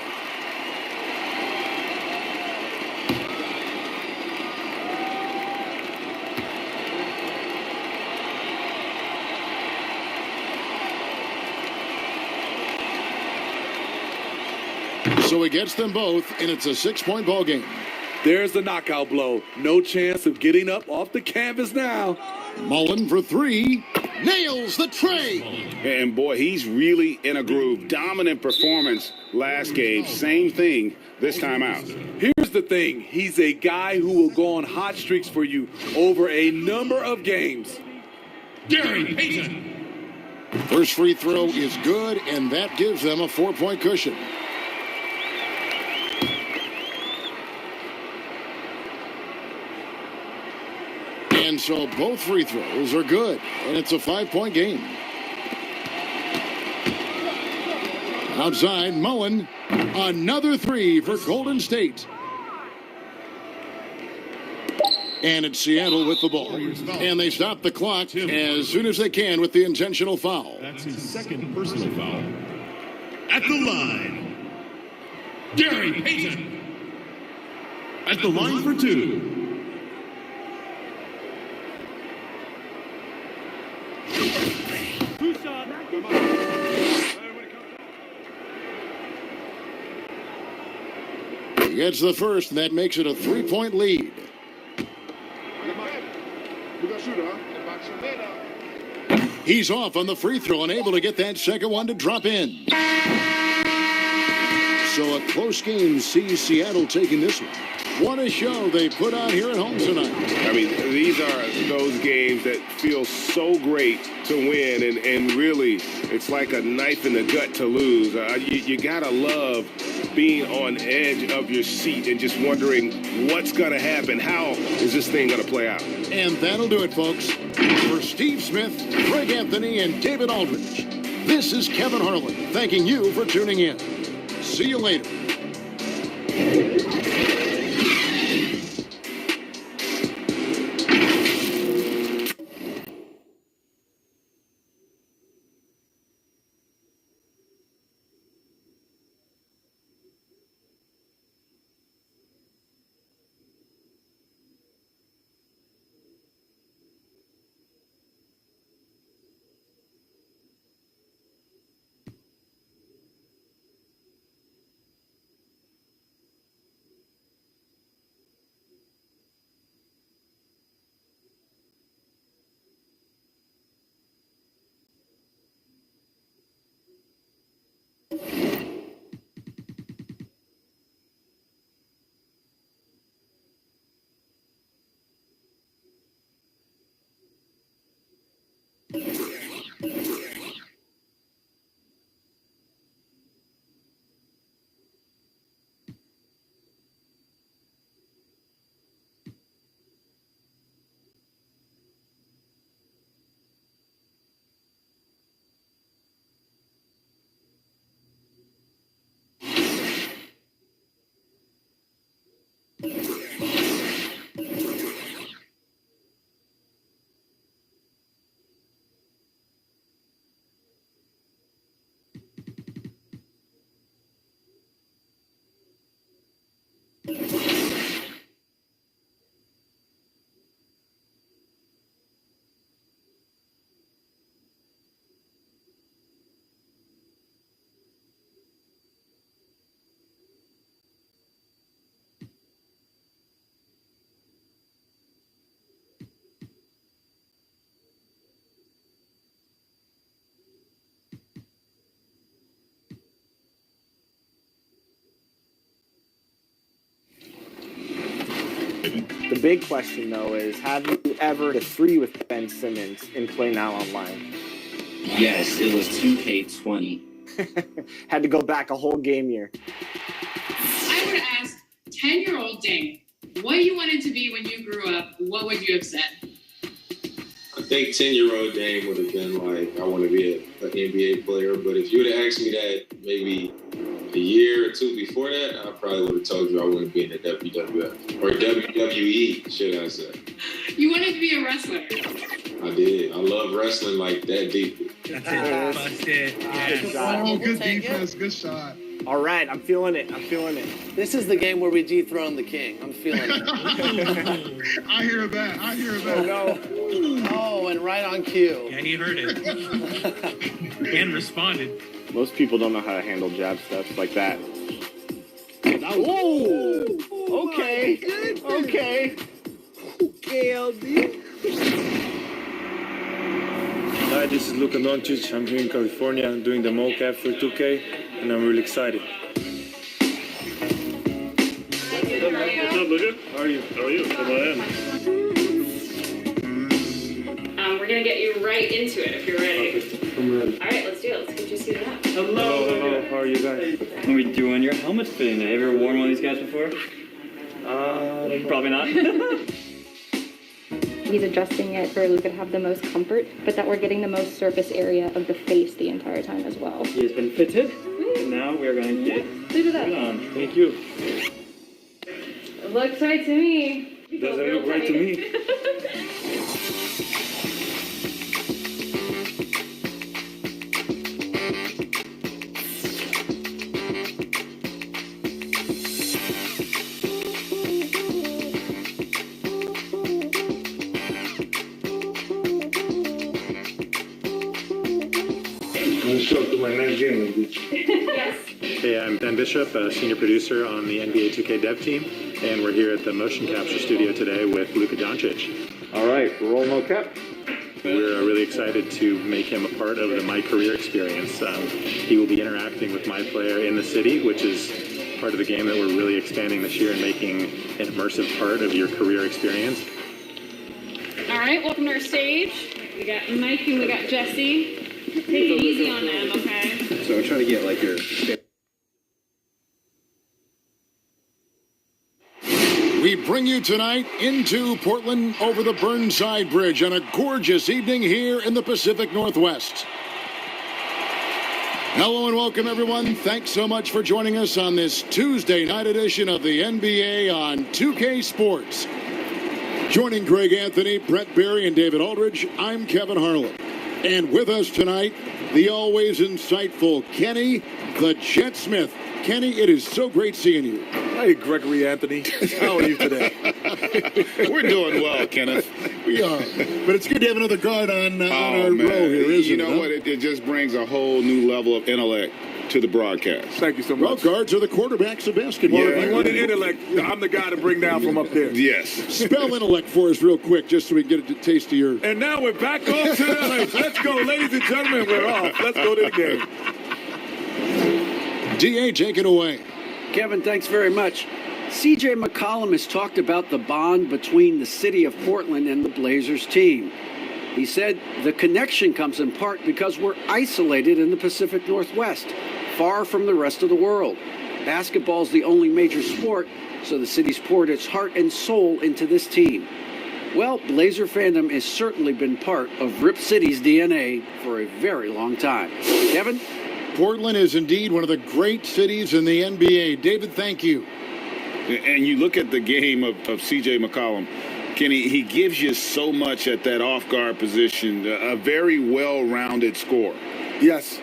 So he gets them both, and it's a 6-point ball game. There's the knockout blow. No chance of getting up off the canvas now. Mullen for 3. Nails the tray. And boy, he's really in a groove. Dominant performance last game. Same thing this time out. Here's the thing. He's a guy who will go on hot streaks for you over a number of games. Gary Payton. First free throw is good, and that gives them a 4-point cushion. And so both free throws are good, and it's a 5-point game. Outside, Mullen, another 3 for Golden State. And it's Seattle with the ball. And they stop the clock as soon as they can with the intentional foul. That's his second personal foul. At the line, Gary Payton. At the line for 2. He gets the first, and that makes it a 3-point lead. He's off on the free throw and able to get that second one to drop in. So a close game sees Seattle taking this one. What a show they put on here at home tonight. I mean, these are those games that feel so great to win, and really, it's like a knife in the gut to lose. You gotta love being on edge of your seat and just wondering what's gonna happen. How is this thing gonna play out? And that'll do it, folks. For Steve Smith, Greg Anthony, and David Aldridge, this is Kevin Harlan thanking you for tuning in. See you later. The big question, though, is have you ever hit a 3 with Ben Simmons in Play Now Online? Yes, it was 2K20. Had to go back a whole game year. I would have asked 10-year-old Dane what you wanted to be when you grew up. What would you have said? I think 10-year-old Dame would have been like, I want to be an NBA player. But if you would have asked me that maybe a year or two before that, I probably would have told you I wouldn't be in the WWF or WWE, should I say. You wanted to be a wrestler. I did. I love wrestling like that deeply. Busted. Oh, good defense. Good shot. All right, I'm feeling it. This is the game where we dethrone the king. I'm feeling it. I hear that. No. Oh, and right on cue. Yeah, he heard it. And responded. Most people don't know how to handle jab steps like that. Whoa! Okay. KLD. Hi, this is Luka Doncic. I'm here in California. I'm doing the mocap for 2K, and I'm really excited. What's up, Luka? How are you? We're gonna get you right into it if you're ready. Okay, I'm ready. All right, let's do it. Let's get you suited up. Hello. How are you guys? How are we doing? Your helmet's fitting. Have you ever worn one of these guys before? Probably not. He's adjusting it for Luka to have the most comfort, but that we're getting the most surface area of the face the entire time as well. He has been fitted. And now we are going to get Suited up. it on. Thank you. It looks right to me. Doesn't look right to me. Show up to my next game. Yes. Hey, I'm Ben Bishop, a senior producer on the NBA 2K dev team, and we're here at the motion capture studio today with Luka Doncic. All right, roll mocap. We're really excited to make him a part of the My Career experience. He will be interacting with my player in the city, which is part of the game that we're really expanding this year and making an immersive part of your career experience. All right, welcome to our stage. We got Mike and we got Jesse. Take it easy on them, okay? So I'm trying to get like your. We bring you tonight into Portland over the Burnside Bridge on a gorgeous evening here in the Pacific Northwest. Hello and welcome, everyone. Thanks so much for joining us on this Tuesday night edition of the NBA on 2K Sports. Joining Greg Anthony, Brett Berry, and David Aldridge, I'm Kevin Harlan. And with us tonight, the always insightful Kenny the Jet Smith. Kenny, it is so great seeing you. Hey, Gregory Anthony. How are you today? We're doing well, Kenneth. We are. But it's good to have another guard on our man. row here, isn't you know what? It just brings a whole new level of intellect to the broadcast. Thank you so Well, much. guards are the quarterbacks of basketball. Well, if you want an intellect, I'm the guy to bring down from up there. Yes. Spell intellect for us real quick, just so we can get a taste of your... And now we're back off to the race. Let's go, ladies and gentlemen. We're off. Let's go to the game. DA, take it away. Kevin, thanks very much. CJ McCollum has talked about the bond between the city of Portland and the Blazers team. He said the connection comes in part because we're isolated in the Pacific Northwest, far from the rest of the world. Basketball's the only major sport, so the city's poured its heart and soul into this team. Well, Blazer fandom has certainly been part of Rip City's DNA for a very long time. Kevin? Portland is indeed one of the great cities in the NBA. David, thank you. And you look at the game of C.J. McCollum, Kenny, he gives you so much at that off-guard position, a very well-rounded scorer. Yes,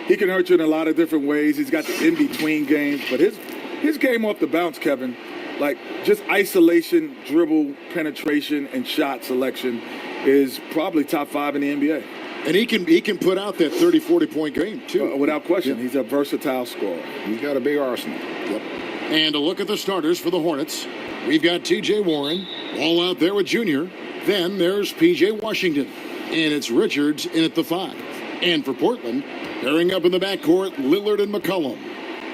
he can hurt you in a lot of different ways. He's got the in-between games, but his game off the bounce, Kevin, like just isolation, dribble, penetration, and shot selection is probably top 5 in the NBA. And he can put out that 30, 40-point game, too. Without question. He's a versatile scorer. He's got a big arsenal. Yep. And a look at the starters for the Hornets. We've got T.J. Warren, all out there with Junior. Then there's P.J. Washington. And it's Richards in at the 5. And for Portland, pairing up in the backcourt, Lillard and McCollum.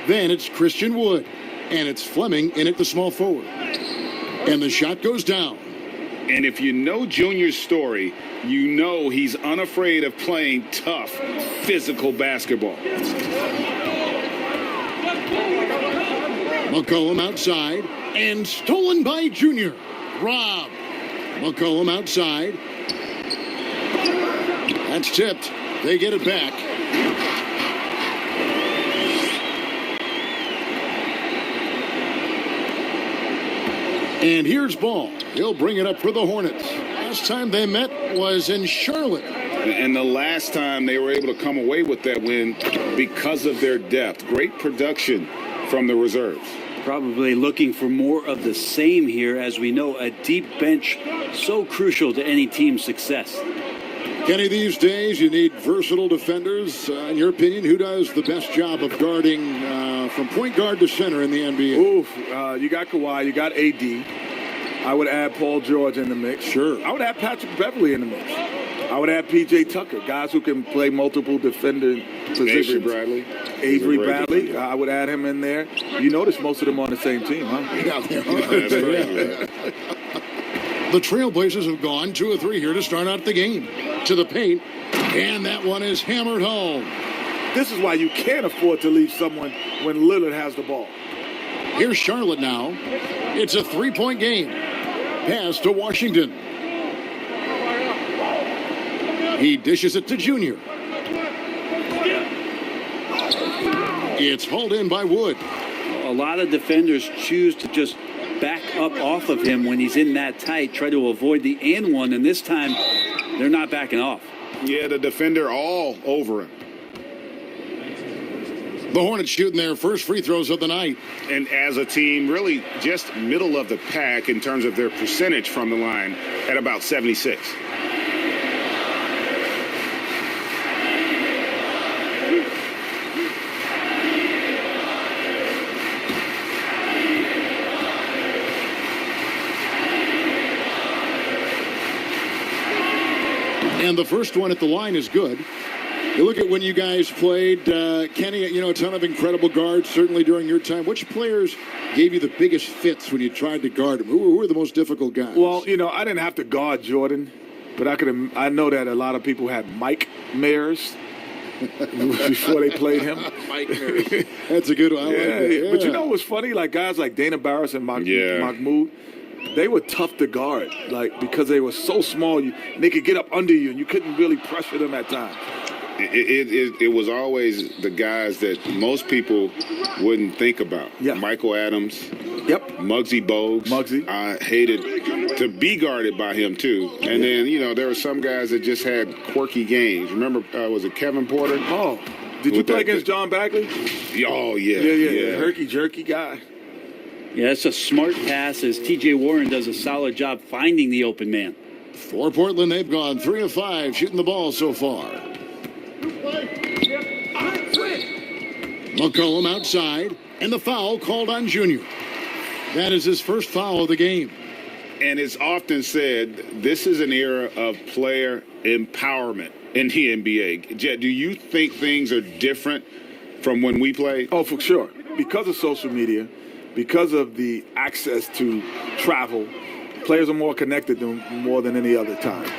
Then it's Christian Wood. And it's Fleming in at the small forward. And the shot goes down. And if you know Junior's story, you know he's unafraid of playing tough, physical basketball. McCollum outside and stolen by Junior. Rob. McCollum outside. That's tipped. They get it back. And here's Ball. He'll bring it up for the Hornets. Last time they met was in Charlotte. And the last time they were able to come away with that win because of their depth. Great production from the reserves. Probably looking for more of the same here. As we know, a deep bench so crucial to any team's success. Kenny, these days you need versatile defenders. In your opinion, who does the best job of guarding from point guard to center in the NBA? Oof, you got Kawhi, you got AD. I would add Paul George in the mix. Sure. I would add Patrick Beverly in the mix. I would add P.J. Tucker, guys who can play multiple defender positions. Avery Bradley, I would add him in there. You notice most of them on the same team, huh? Yeah, they are. The Trailblazers have gone 2 or 3 here to start out the game. To the paint, and that one is hammered home. This is why you can't afford to leave someone when Lillard has the ball. Here's Charlotte now. It's a 3-point game. Pass to Washington. He dishes it to Junior. It's hauled in by Wood. A lot of defenders choose to just back up off of him when he's in that tight, try to avoid the and one, and this time they're not backing off. Yeah, the defender all over him. The Hornets shooting their first free throws of the night. And as a team, really just middle of the pack in terms of their percentage from the line at about 76. And the first one at the line is good. You look at when you guys played, Kenny, you know, a ton of incredible guards, certainly during your time. Which players gave you the biggest fits when you tried to guard them? Who were the most difficult guys? Well, you know, I didn't have to guard Jordan, but I know that a lot of people had Mike Mayers before they played him. Mike Mayers. That's a good one. I like that. Yeah. But you know what's funny? Like guys like Dana Barris and Mahmoud, they were tough to guard, like because they were so small. They could get up under you, and you couldn't really pressure them at times. It was always the guys that most people wouldn't think about. Yeah. Michael Adams. Yep. Muggsy Bogues. I hated to be guarded by him, too. And then, you know, there were some guys that just had quirky games. Remember, was it Kevin Porter? Oh, did you play against John Bagley? Oh, yeah. Yeah. Herky-jerky guy. Yeah, it's a smart pass as T.J. Warren does a solid job finding the open man. For Portland, they've gone 3 of 5 shooting the ball so far. McCollum outside, and the foul called on Junior. That is his first foul of the game. And it's often said this is an era of player empowerment in the NBA. Jet, do you think things are different from when we played? Oh, for sure. Because of social media, because of the access to travel, players are more connected more than any other time.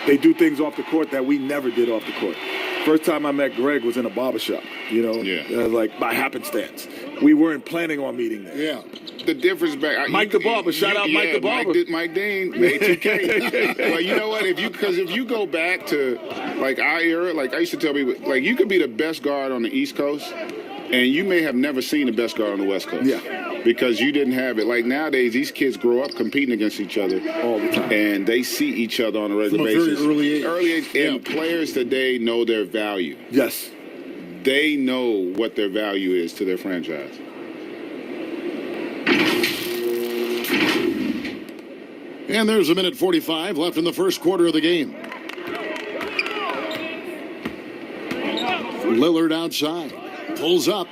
They do things off the court that we never did off the court. First time I met Greg was in a barbershop, like by happenstance. We weren't planning on meeting there. Yeah. The difference back. Mike the Barber, shout out Mike the Barber. Mike Dean made 2K. Well, you know what? Because if you go back to like our era, like I used to tell people, like you could be the best guard on the East Coast, and you may have never seen the best guard on the West Coast. Yeah. Because you didn't have it. Like nowadays, these kids grow up competing against each other all the time, and they see each other on a regular basis. From a very early age. And players today know their value. Yes. They know what their value is to their franchise. And there's a minute 45 left in the first quarter of the game. Lillard outside. Pulls up.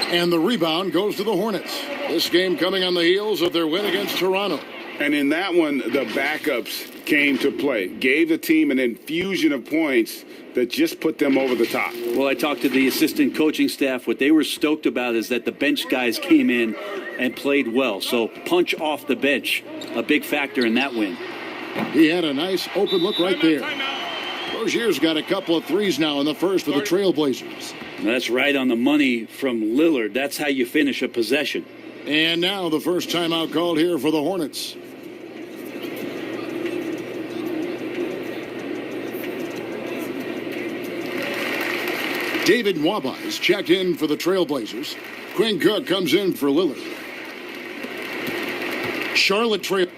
And the rebound goes to the Hornets. This game coming on the heels of their win against Toronto. And in that one, the backups came to play, gave the team an infusion of points that just put them over the top. Well, I talked to the assistant coaching staff. What they were stoked about is that the bench guys came in and played well. So punch off the bench, a big factor in that win. He had a nice open look right there. Rozier's got a couple of threes now in the first for the Trailblazers. That's right on the money from Lillard. That's how you finish a possession. And now the first timeout called here for the Hornets. David Nwaba is checked in for the Trailblazers. Quinn Cook comes in for Lillard. Charlotte Trail.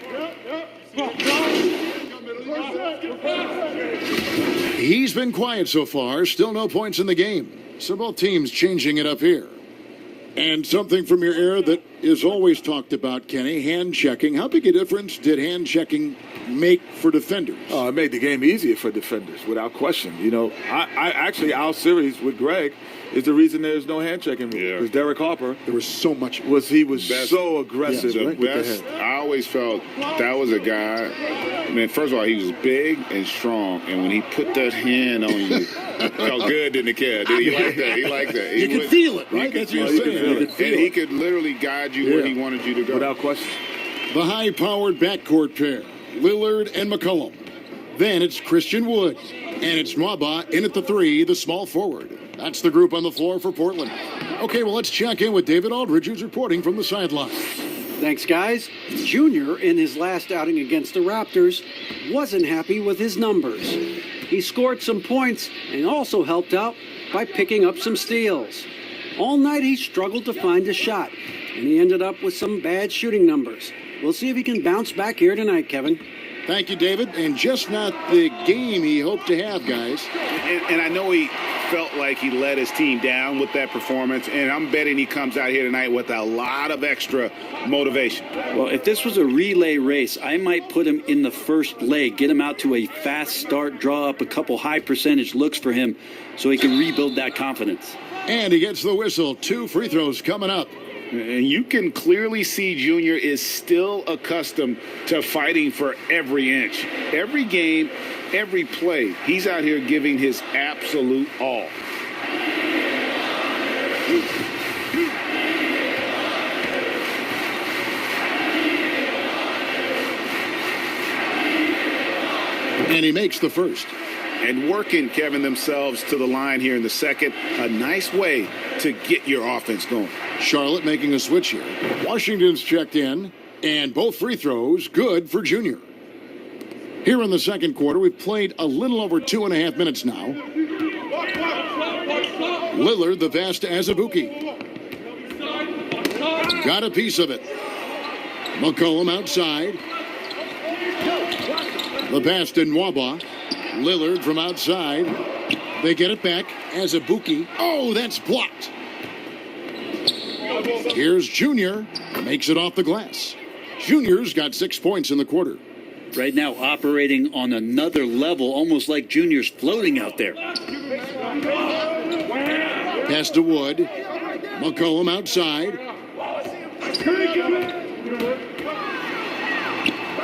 He's been quiet so far. Still no points in the game. So both teams changing it up here. And something from your era that is always talked about, Kenny, hand checking. How big a difference did hand checking make for defenders? It made the game easier for defenders, without question. You know, I actually, our series with Greg is the reason there's no hand checking rule. Because Derek Harper, there was so much. He was so aggressive. The with best, the hand. I always felt that was a guy. I mean, first of all, he was big and strong, and when he put that hand on you, it felt good, didn't care. Did he like that? He liked that. You could feel it, right? That's what you're saying. And he could literally guide you where he wanted you to go. Without question. The high-powered backcourt pair, Lillard and McCollum. Then it's Christian Wood. And it's Nwaba in at the three, the small forward. That's the group on the floor for Portland. Okay, well, let's check in with David Aldridge, who's reporting from the sideline. Thanks, guys. Junior, in his last outing against the Raptors, wasn't happy with his numbers. He scored some points and also helped out by picking up some steals. All night he struggled to find a shot, and he ended up with some bad shooting numbers. We'll see if he can bounce back here tonight, Kevin. Thank you, David. And just not the game he hoped to have, guys. And I know he felt like he let his team down with that performance, and I'm betting he comes out here tonight with a lot of extra motivation. Well, if this was a relay race, I might put him in the first leg, get him out to a fast start, draw up a couple high percentage looks for him so he can rebuild that confidence. And he gets the whistle. 2 free throws coming up. And you can clearly see Junior is still accustomed to fighting for every inch. Every game, every play, he's out here giving his absolute all. And he makes the first. And working, Kevin, themselves to the line here in the second. A nice way to get your offense going. Charlotte making a switch here. Washington's checked in, and both free throws good for Junior. Here in the second quarter, we've played a little over 2.5 minutes now. Lillard, the pass to Azubuike. Got a piece of it. McCollum outside. The pass to Nwaba. Lillard from outside. They get it back. Azubuike. Oh, that's blocked. Here's Junior. Makes it off the glass. Junior's got 6 points in the quarter. Right now operating on another level, almost like Junior's floating out there. Pass to Wood. McCollum outside.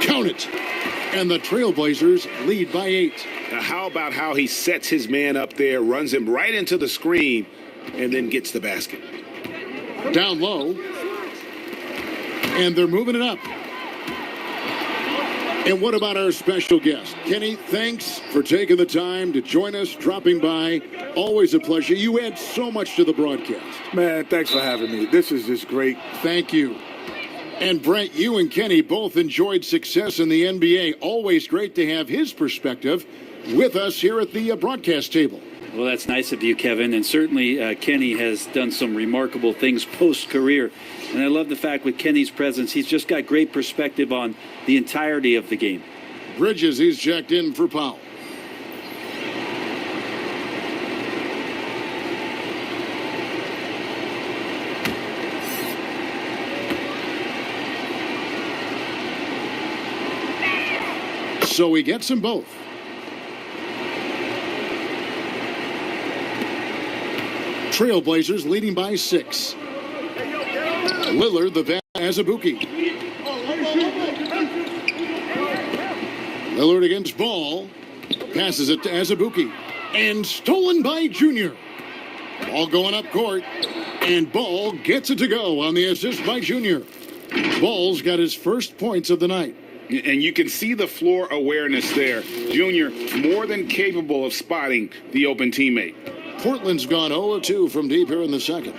Count it. And the Trailblazers lead by 8. Now, how about how he sets his man up there, runs him right into the screen, and then gets the basket. Down low. And they're moving it up. And what about our special guest? Kenny, thanks for taking the time to join us, dropping by. Always a pleasure. You add so much to the broadcast. Man, thanks for having me. This is just great. Thank you. And Brent, you and Kenny both enjoyed success in the NBA. Always great to have his perspective with us here at the broadcast table. Well, that's nice of you, Kevin. And certainly Kenny has done some remarkable things post-career. And I love the fact with Kenny's presence, he's just got great perspective on the entirety of the game. Bridges, he's checked in for Powell. So he gets them both. Trailblazers leading by 6. Lillard, the pass, Azubuike. Lillard against Ball. Passes it to Azubuike. And stolen by Junior. Ball going up court. And Ball gets it to go on the assist by Junior. Ball's got his first points of the night. And you can see the floor awareness there. Junior more than capable of spotting the open teammate. Portland's gone 0-2 from deep here in the second.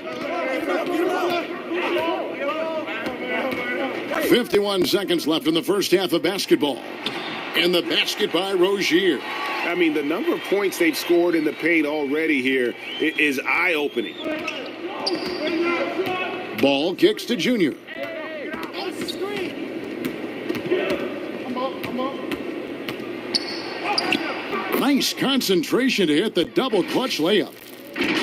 51 seconds left in the first half of basketball. And the basket by Rozier. I mean, the number of points they've scored in the paint already here is eye-opening. Ball kicks to Junior. Nice concentration to hit the double clutch layup.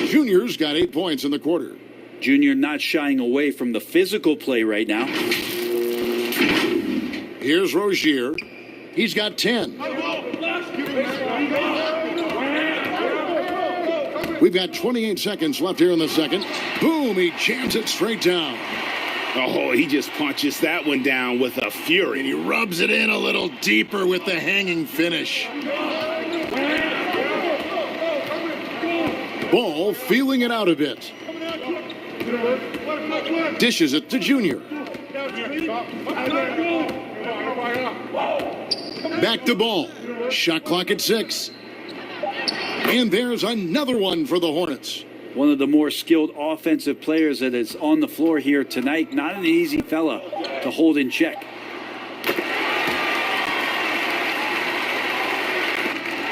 Junior's got 8 points in the quarter. Junior not shying away from the physical play right now. Here's Rozier. He's got 10. We've got 28 seconds left here in the second. Boom, he jams it straight down. Oh, he just punches that one down with a fury. And he rubs it in a little deeper with the hanging finish. Ball feeling it out a bit. Dishes it to Junior. Back to Ball. Shot clock at 6. And there's another one for the Hornets. One of the more skilled offensive players that is on the floor here tonight. Not an easy fella to hold in check.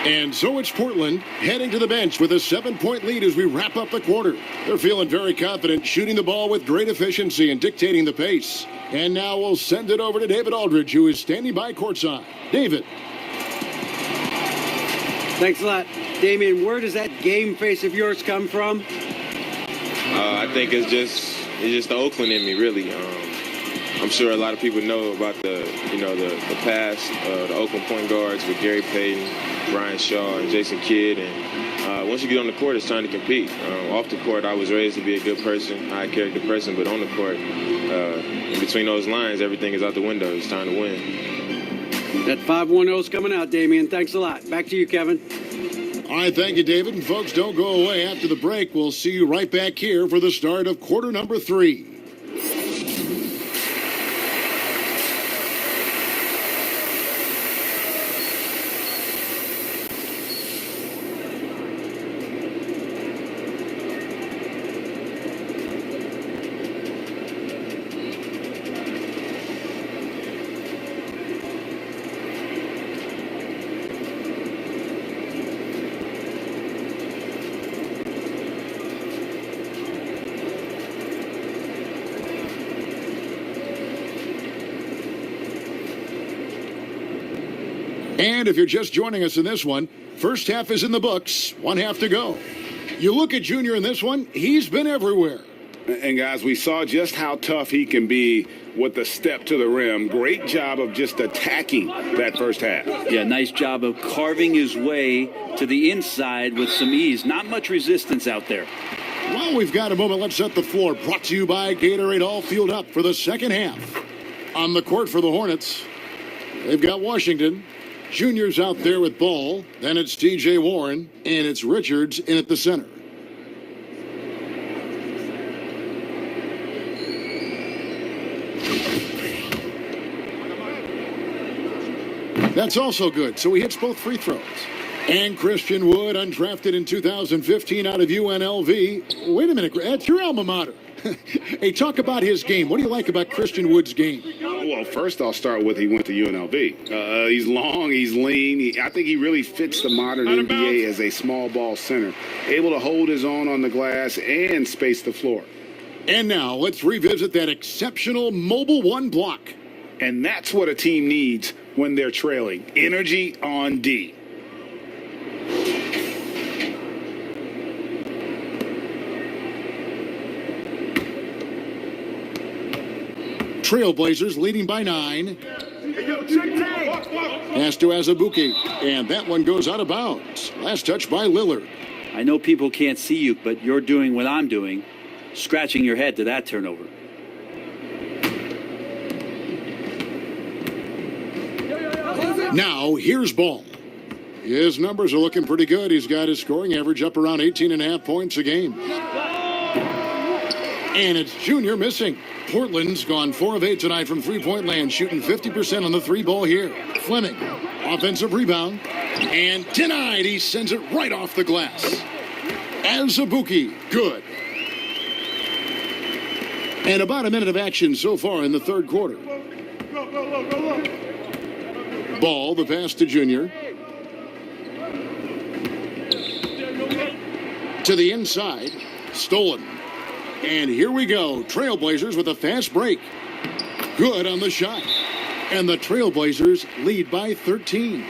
And so it's Portland heading to the bench with a 7-point lead as we wrap up the quarter. They're feeling very confident, shooting the ball with great efficiency and dictating the pace. And now we'll send it over to David Aldridge, who is standing by courtside. David. Thanks a lot. Damian, where does that game face of yours come from? I think it's just the Oakland in me, really. I'm sure a lot of people know about the past, the Oakland point guards with Gary Payton, Brian Shaw, and Jason Kidd. And once you get on the court, it's time to compete. Off the court, I was raised to be a good person, high-character person, but on the court, in between those lines, everything is out the window. It's time to win. That 5-1-0's coming out, Damian. Thanks a lot. Back to you, Kevin. All right, thank you, David. And folks, don't go away. After the break, we'll see you right back here for the start of quarter number 3. And if you're just joining us in this one, first half is in the books, 1 half to go. You look at Junior in this one, he's been everywhere. And guys, we saw just how tough he can be with the step to the rim. Great job of just attacking that first half. Yeah, nice job of carving his way to the inside with some ease. Not much resistance out there. Well, we've got a moment. Let's set the floor. Brought to you by Gatorade, all fueled up for the second half. On the court for the Hornets, they've got Washington. Junior's out there with Ball. Then it's T.J. Warren, and it's Richards in at the center. That's also good. So he hits both free throws. And Christian Wood, undrafted in 2015 out of UNLV. Wait a minute, that's your alma mater. Hey, talk about his game. What do you like about Christian Wood's game? Well, first I'll start with he went to UNLV. He's long, he's lean. I think he really fits the modern NBA as a small ball center. Able to hold his own on the glass and space the floor. And now let's revisit that exceptional mobile one block. And that's what a team needs when they're trailing. Energy on D. Trailblazers leading by 9. Pass to Azubuike, and that one goes out of bounds. Last touch by Lillard. I know people can't see you, but you're doing what I'm doing, scratching your head to that turnover. Now, here's Ball. His numbers are looking pretty good. He's got his scoring average up around 18.5 points a game. And it's Junior missing. Portland's gone 4 of 8 tonight from three-point land, shooting 50% on the three ball here. Fleming, offensive rebound, and denied. He sends it right off the glass. Azubuike, good. And about a minute of action so far in the third quarter. Ball, the pass to Junior. To the inside, stolen. And here we go. Trailblazers with a fast break. Good on the shot. And the Trailblazers lead by 13.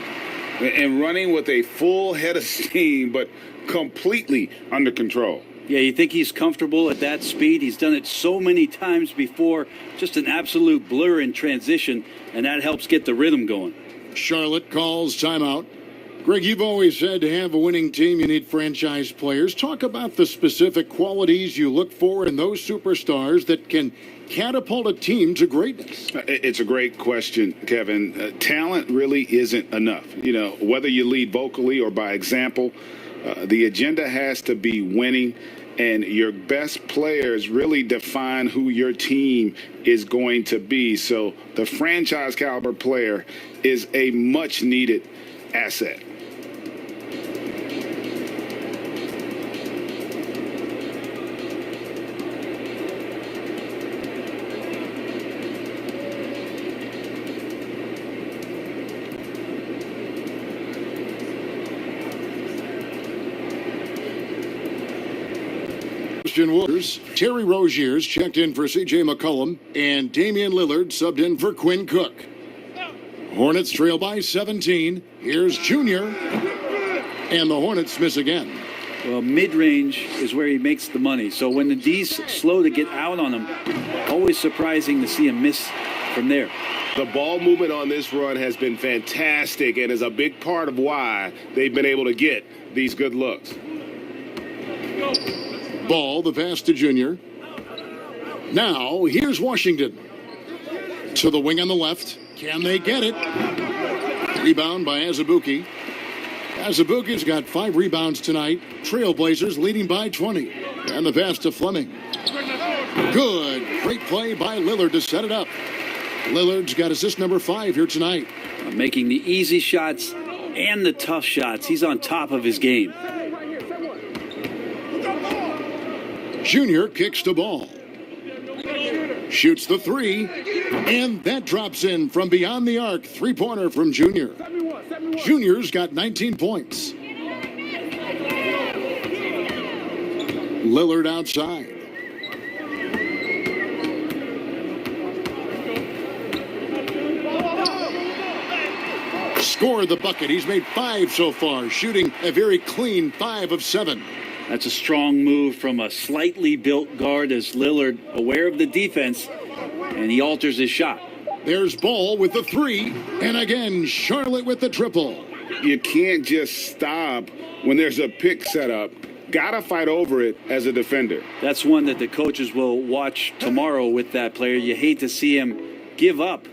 And running with a full head of steam, but completely under control. Yeah, you think he's comfortable at that speed? He's done it so many times before. Just an absolute blur in transition, and that helps get the rhythm going. Charlotte calls timeout. Greg, you've always said to have a winning team, you need franchise players. Talk about the specific qualities you look for in those superstars that can catapult a team to greatness. It's a great question, Kevin. Talent really isn't enough. You know, whether you lead vocally or by example, the agenda has to be winning, and your best players really define who your team is going to be. So the franchise caliber player is a much needed asset. Christian Wooders, Terry Rozier's checked in for C.J. McCollum, and Damian Lillard subbed in for Quinn Cook. Hornets trail by 17. Here's Junior, and the Hornets miss again. Well, mid-range is where he makes the money. So when the D's slow to get out on him, always surprising to see him miss from there. The ball movement on this run has been fantastic and is a big part of why they've been able to get these good looks. Ball, the pass to Junior. Now, here's Washington. To the wing on the left. Can they get it? Rebound by Azubuike. Azubuike's got 5 rebounds tonight. Trailblazers leading by 20. And the pass to Fleming. Good. Great play by Lillard to set it up. Lillard's got assist number 5 here tonight. Making the easy shots and the tough shots. He's on top of his game. Junior kicks the ball. Shoots the 3. And that drops in from beyond the arc. 3-pointer from Junior. Junior's got 19 points. Lillard outside. Scored the bucket. He's made 5 so far, shooting a very clean 5 of 7. That's a strong move from a slightly built guard as Lillard, aware of the defense, and he alters his shot. There's Ball with the 3, and again, Charlotte with the triple. You can't just stop when there's a pick set up. Gotta fight over it as a defender. That's one that the coaches will watch tomorrow with that player. You hate to see him give up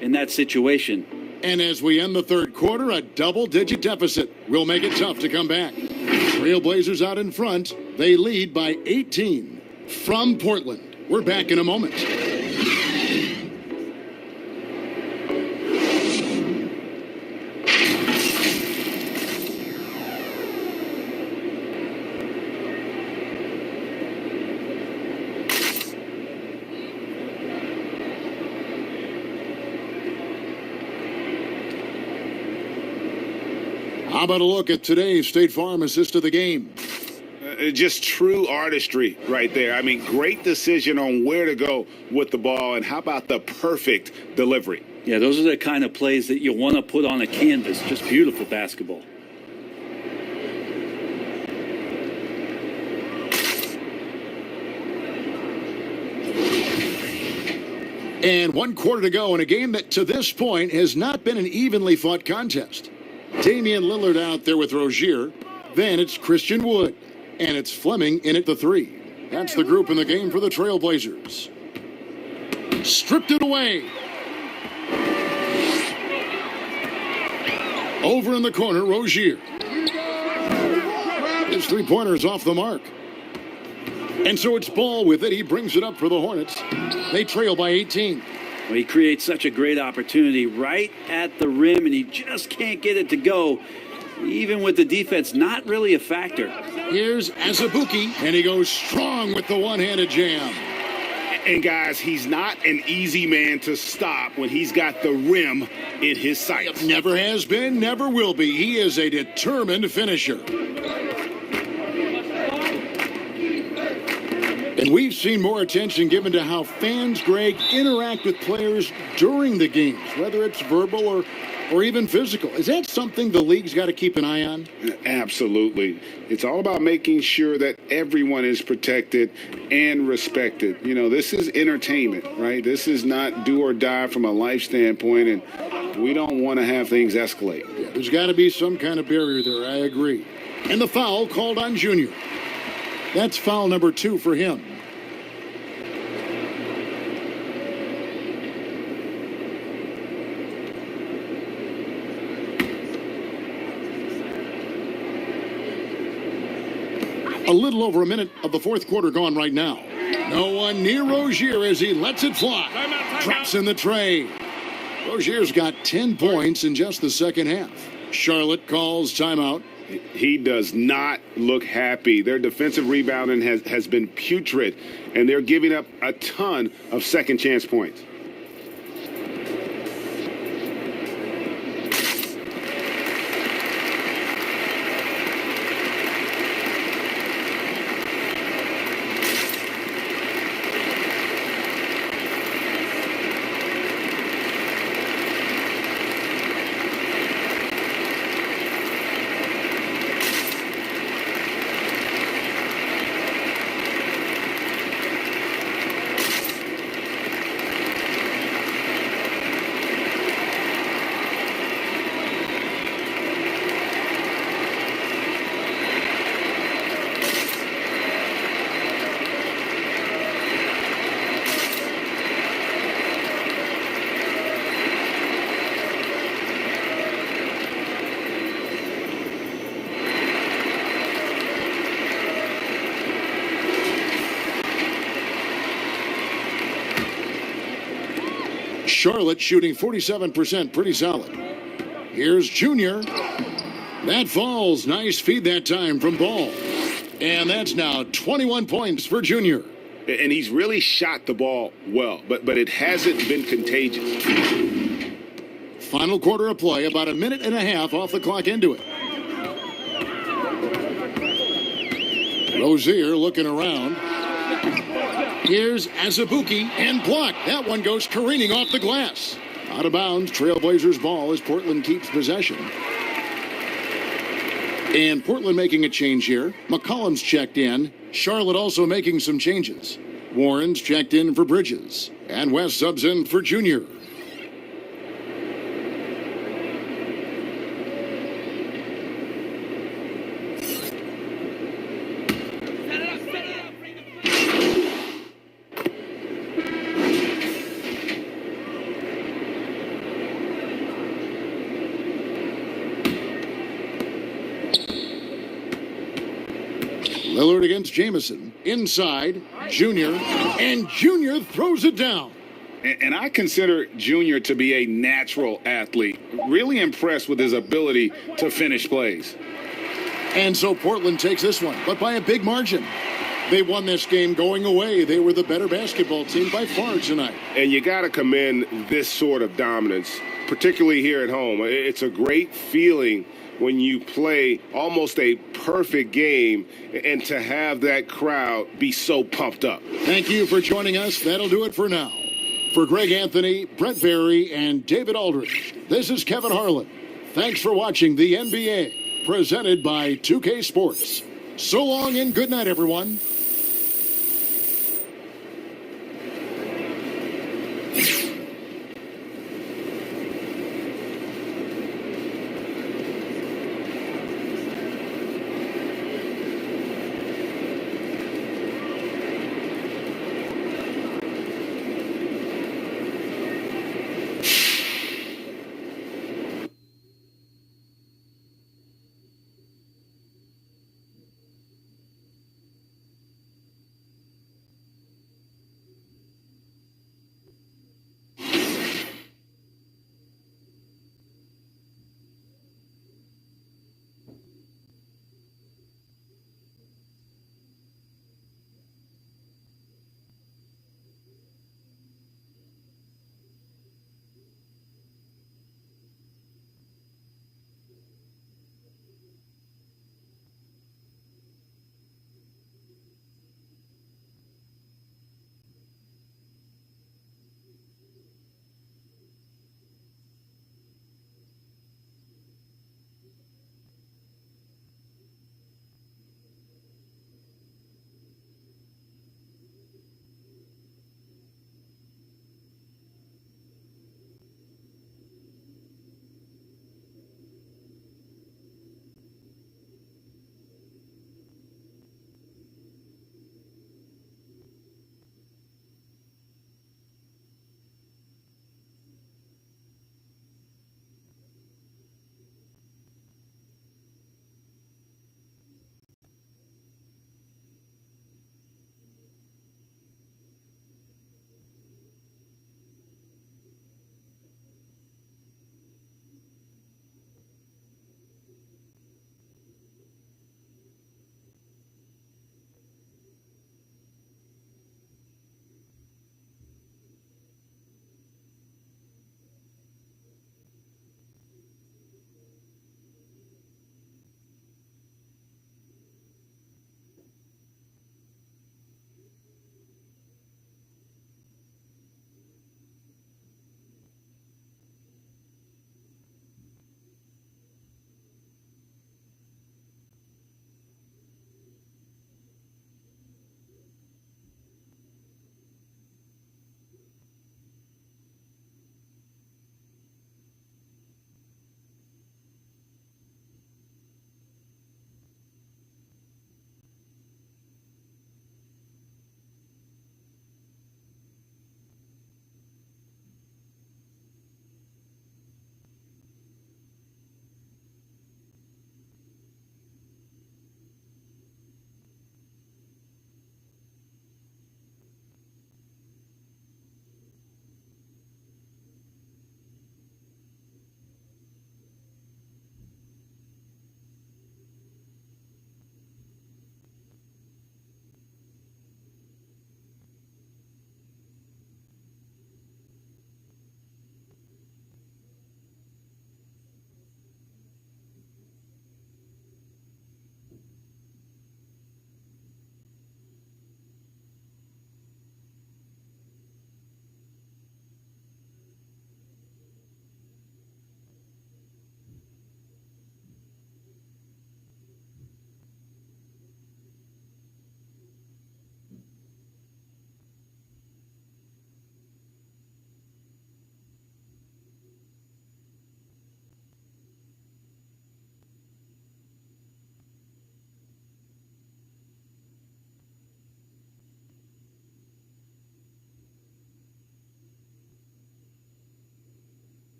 in that situation. And as we end the third quarter, a double-digit deficit will make it tough to come back. Trailblazers out in front. They lead by 18. From Portland, we're back in a moment. How about a look at today's State Farm assist of the game? Just true artistry right there. I mean, great decision on where to go with the ball, and how about the perfect delivery? Yeah, those are the kind of plays that you want to put on a canvas. Just beautiful basketball. And 1 quarter to go in a game that to this point has not been an evenly fought contest. Damian Lillard out there with Rozier. Then it's Christian Wood. And it's Fleming in at the 3. That's the group in the game for the Trailblazers. Stripped it away. Over in the corner, Rozier. His three-pointer's off the mark. And so it's Ball with it. He brings it up for the Hornets. They trail by 18. Well, he creates such a great opportunity right at the rim, and he just can't get it to go, even with the defense not really a factor. Here's Azubuike, and he goes strong with the one-handed jam. And guys, he's not an easy man to stop when he's got the rim in his sights. Never has been, never will be. He is a determined finisher. And we've seen more attention given to how fans, Greg, interact with players during the games, whether it's verbal or even physical. Is that something the league's got to keep an eye on? Absolutely. It's all about making sure that everyone is protected and respected. You know, this is entertainment, right? This is not do or die from a life standpoint, and we don't want to have things escalate. Yeah, there's got to be some kind of barrier there, I agree. And the foul called on Junior. That's foul number 2 for him. A little over a minute of the fourth quarter gone right now. No one near Rozier as he lets it fly. Drops in the tray. Rozier's got 10 points in just the second half. Charlotte calls timeout. He does not look happy. Their defensive rebounding has been putrid, and they're giving up a ton of second chance points. Charlotte shooting 47%, pretty solid. Here's Junior. That falls. Nice feed that time from Ball. And that's now 21 points for Junior. And he's really shot the ball well, but it hasn't been contagious. Final quarter of play, about a minute and a half off the clock into it. Rozier looking around. Here's Azubuike and blocked. That one goes careening off the glass. Out of bounds, Trailblazers ball as Portland keeps possession. And Portland making a change here. McCollum's checked in. Charlotte also making some changes. Warren's checked in for Bridges. And West subs in for Junior. Lillard against Jamison. Inside, Junior. And Junior throws it down. And I consider Junior to be a natural athlete. Really impressed with his ability to finish plays. And so Portland takes this one, but by a big margin. They won this game going away. They were the better basketball team by far tonight. And you got to commend this sort of dominance, particularly here at home. It's a great feeling when you play almost a perfect game and to have that crowd be so pumped up. Thank you for joining us. That'll do it for now. For Greg Anthony, Brett Barry, and David Aldridge, this is Kevin Harlan. Thanks for watching the NBA, presented by 2K Sports. So long and good night, everyone.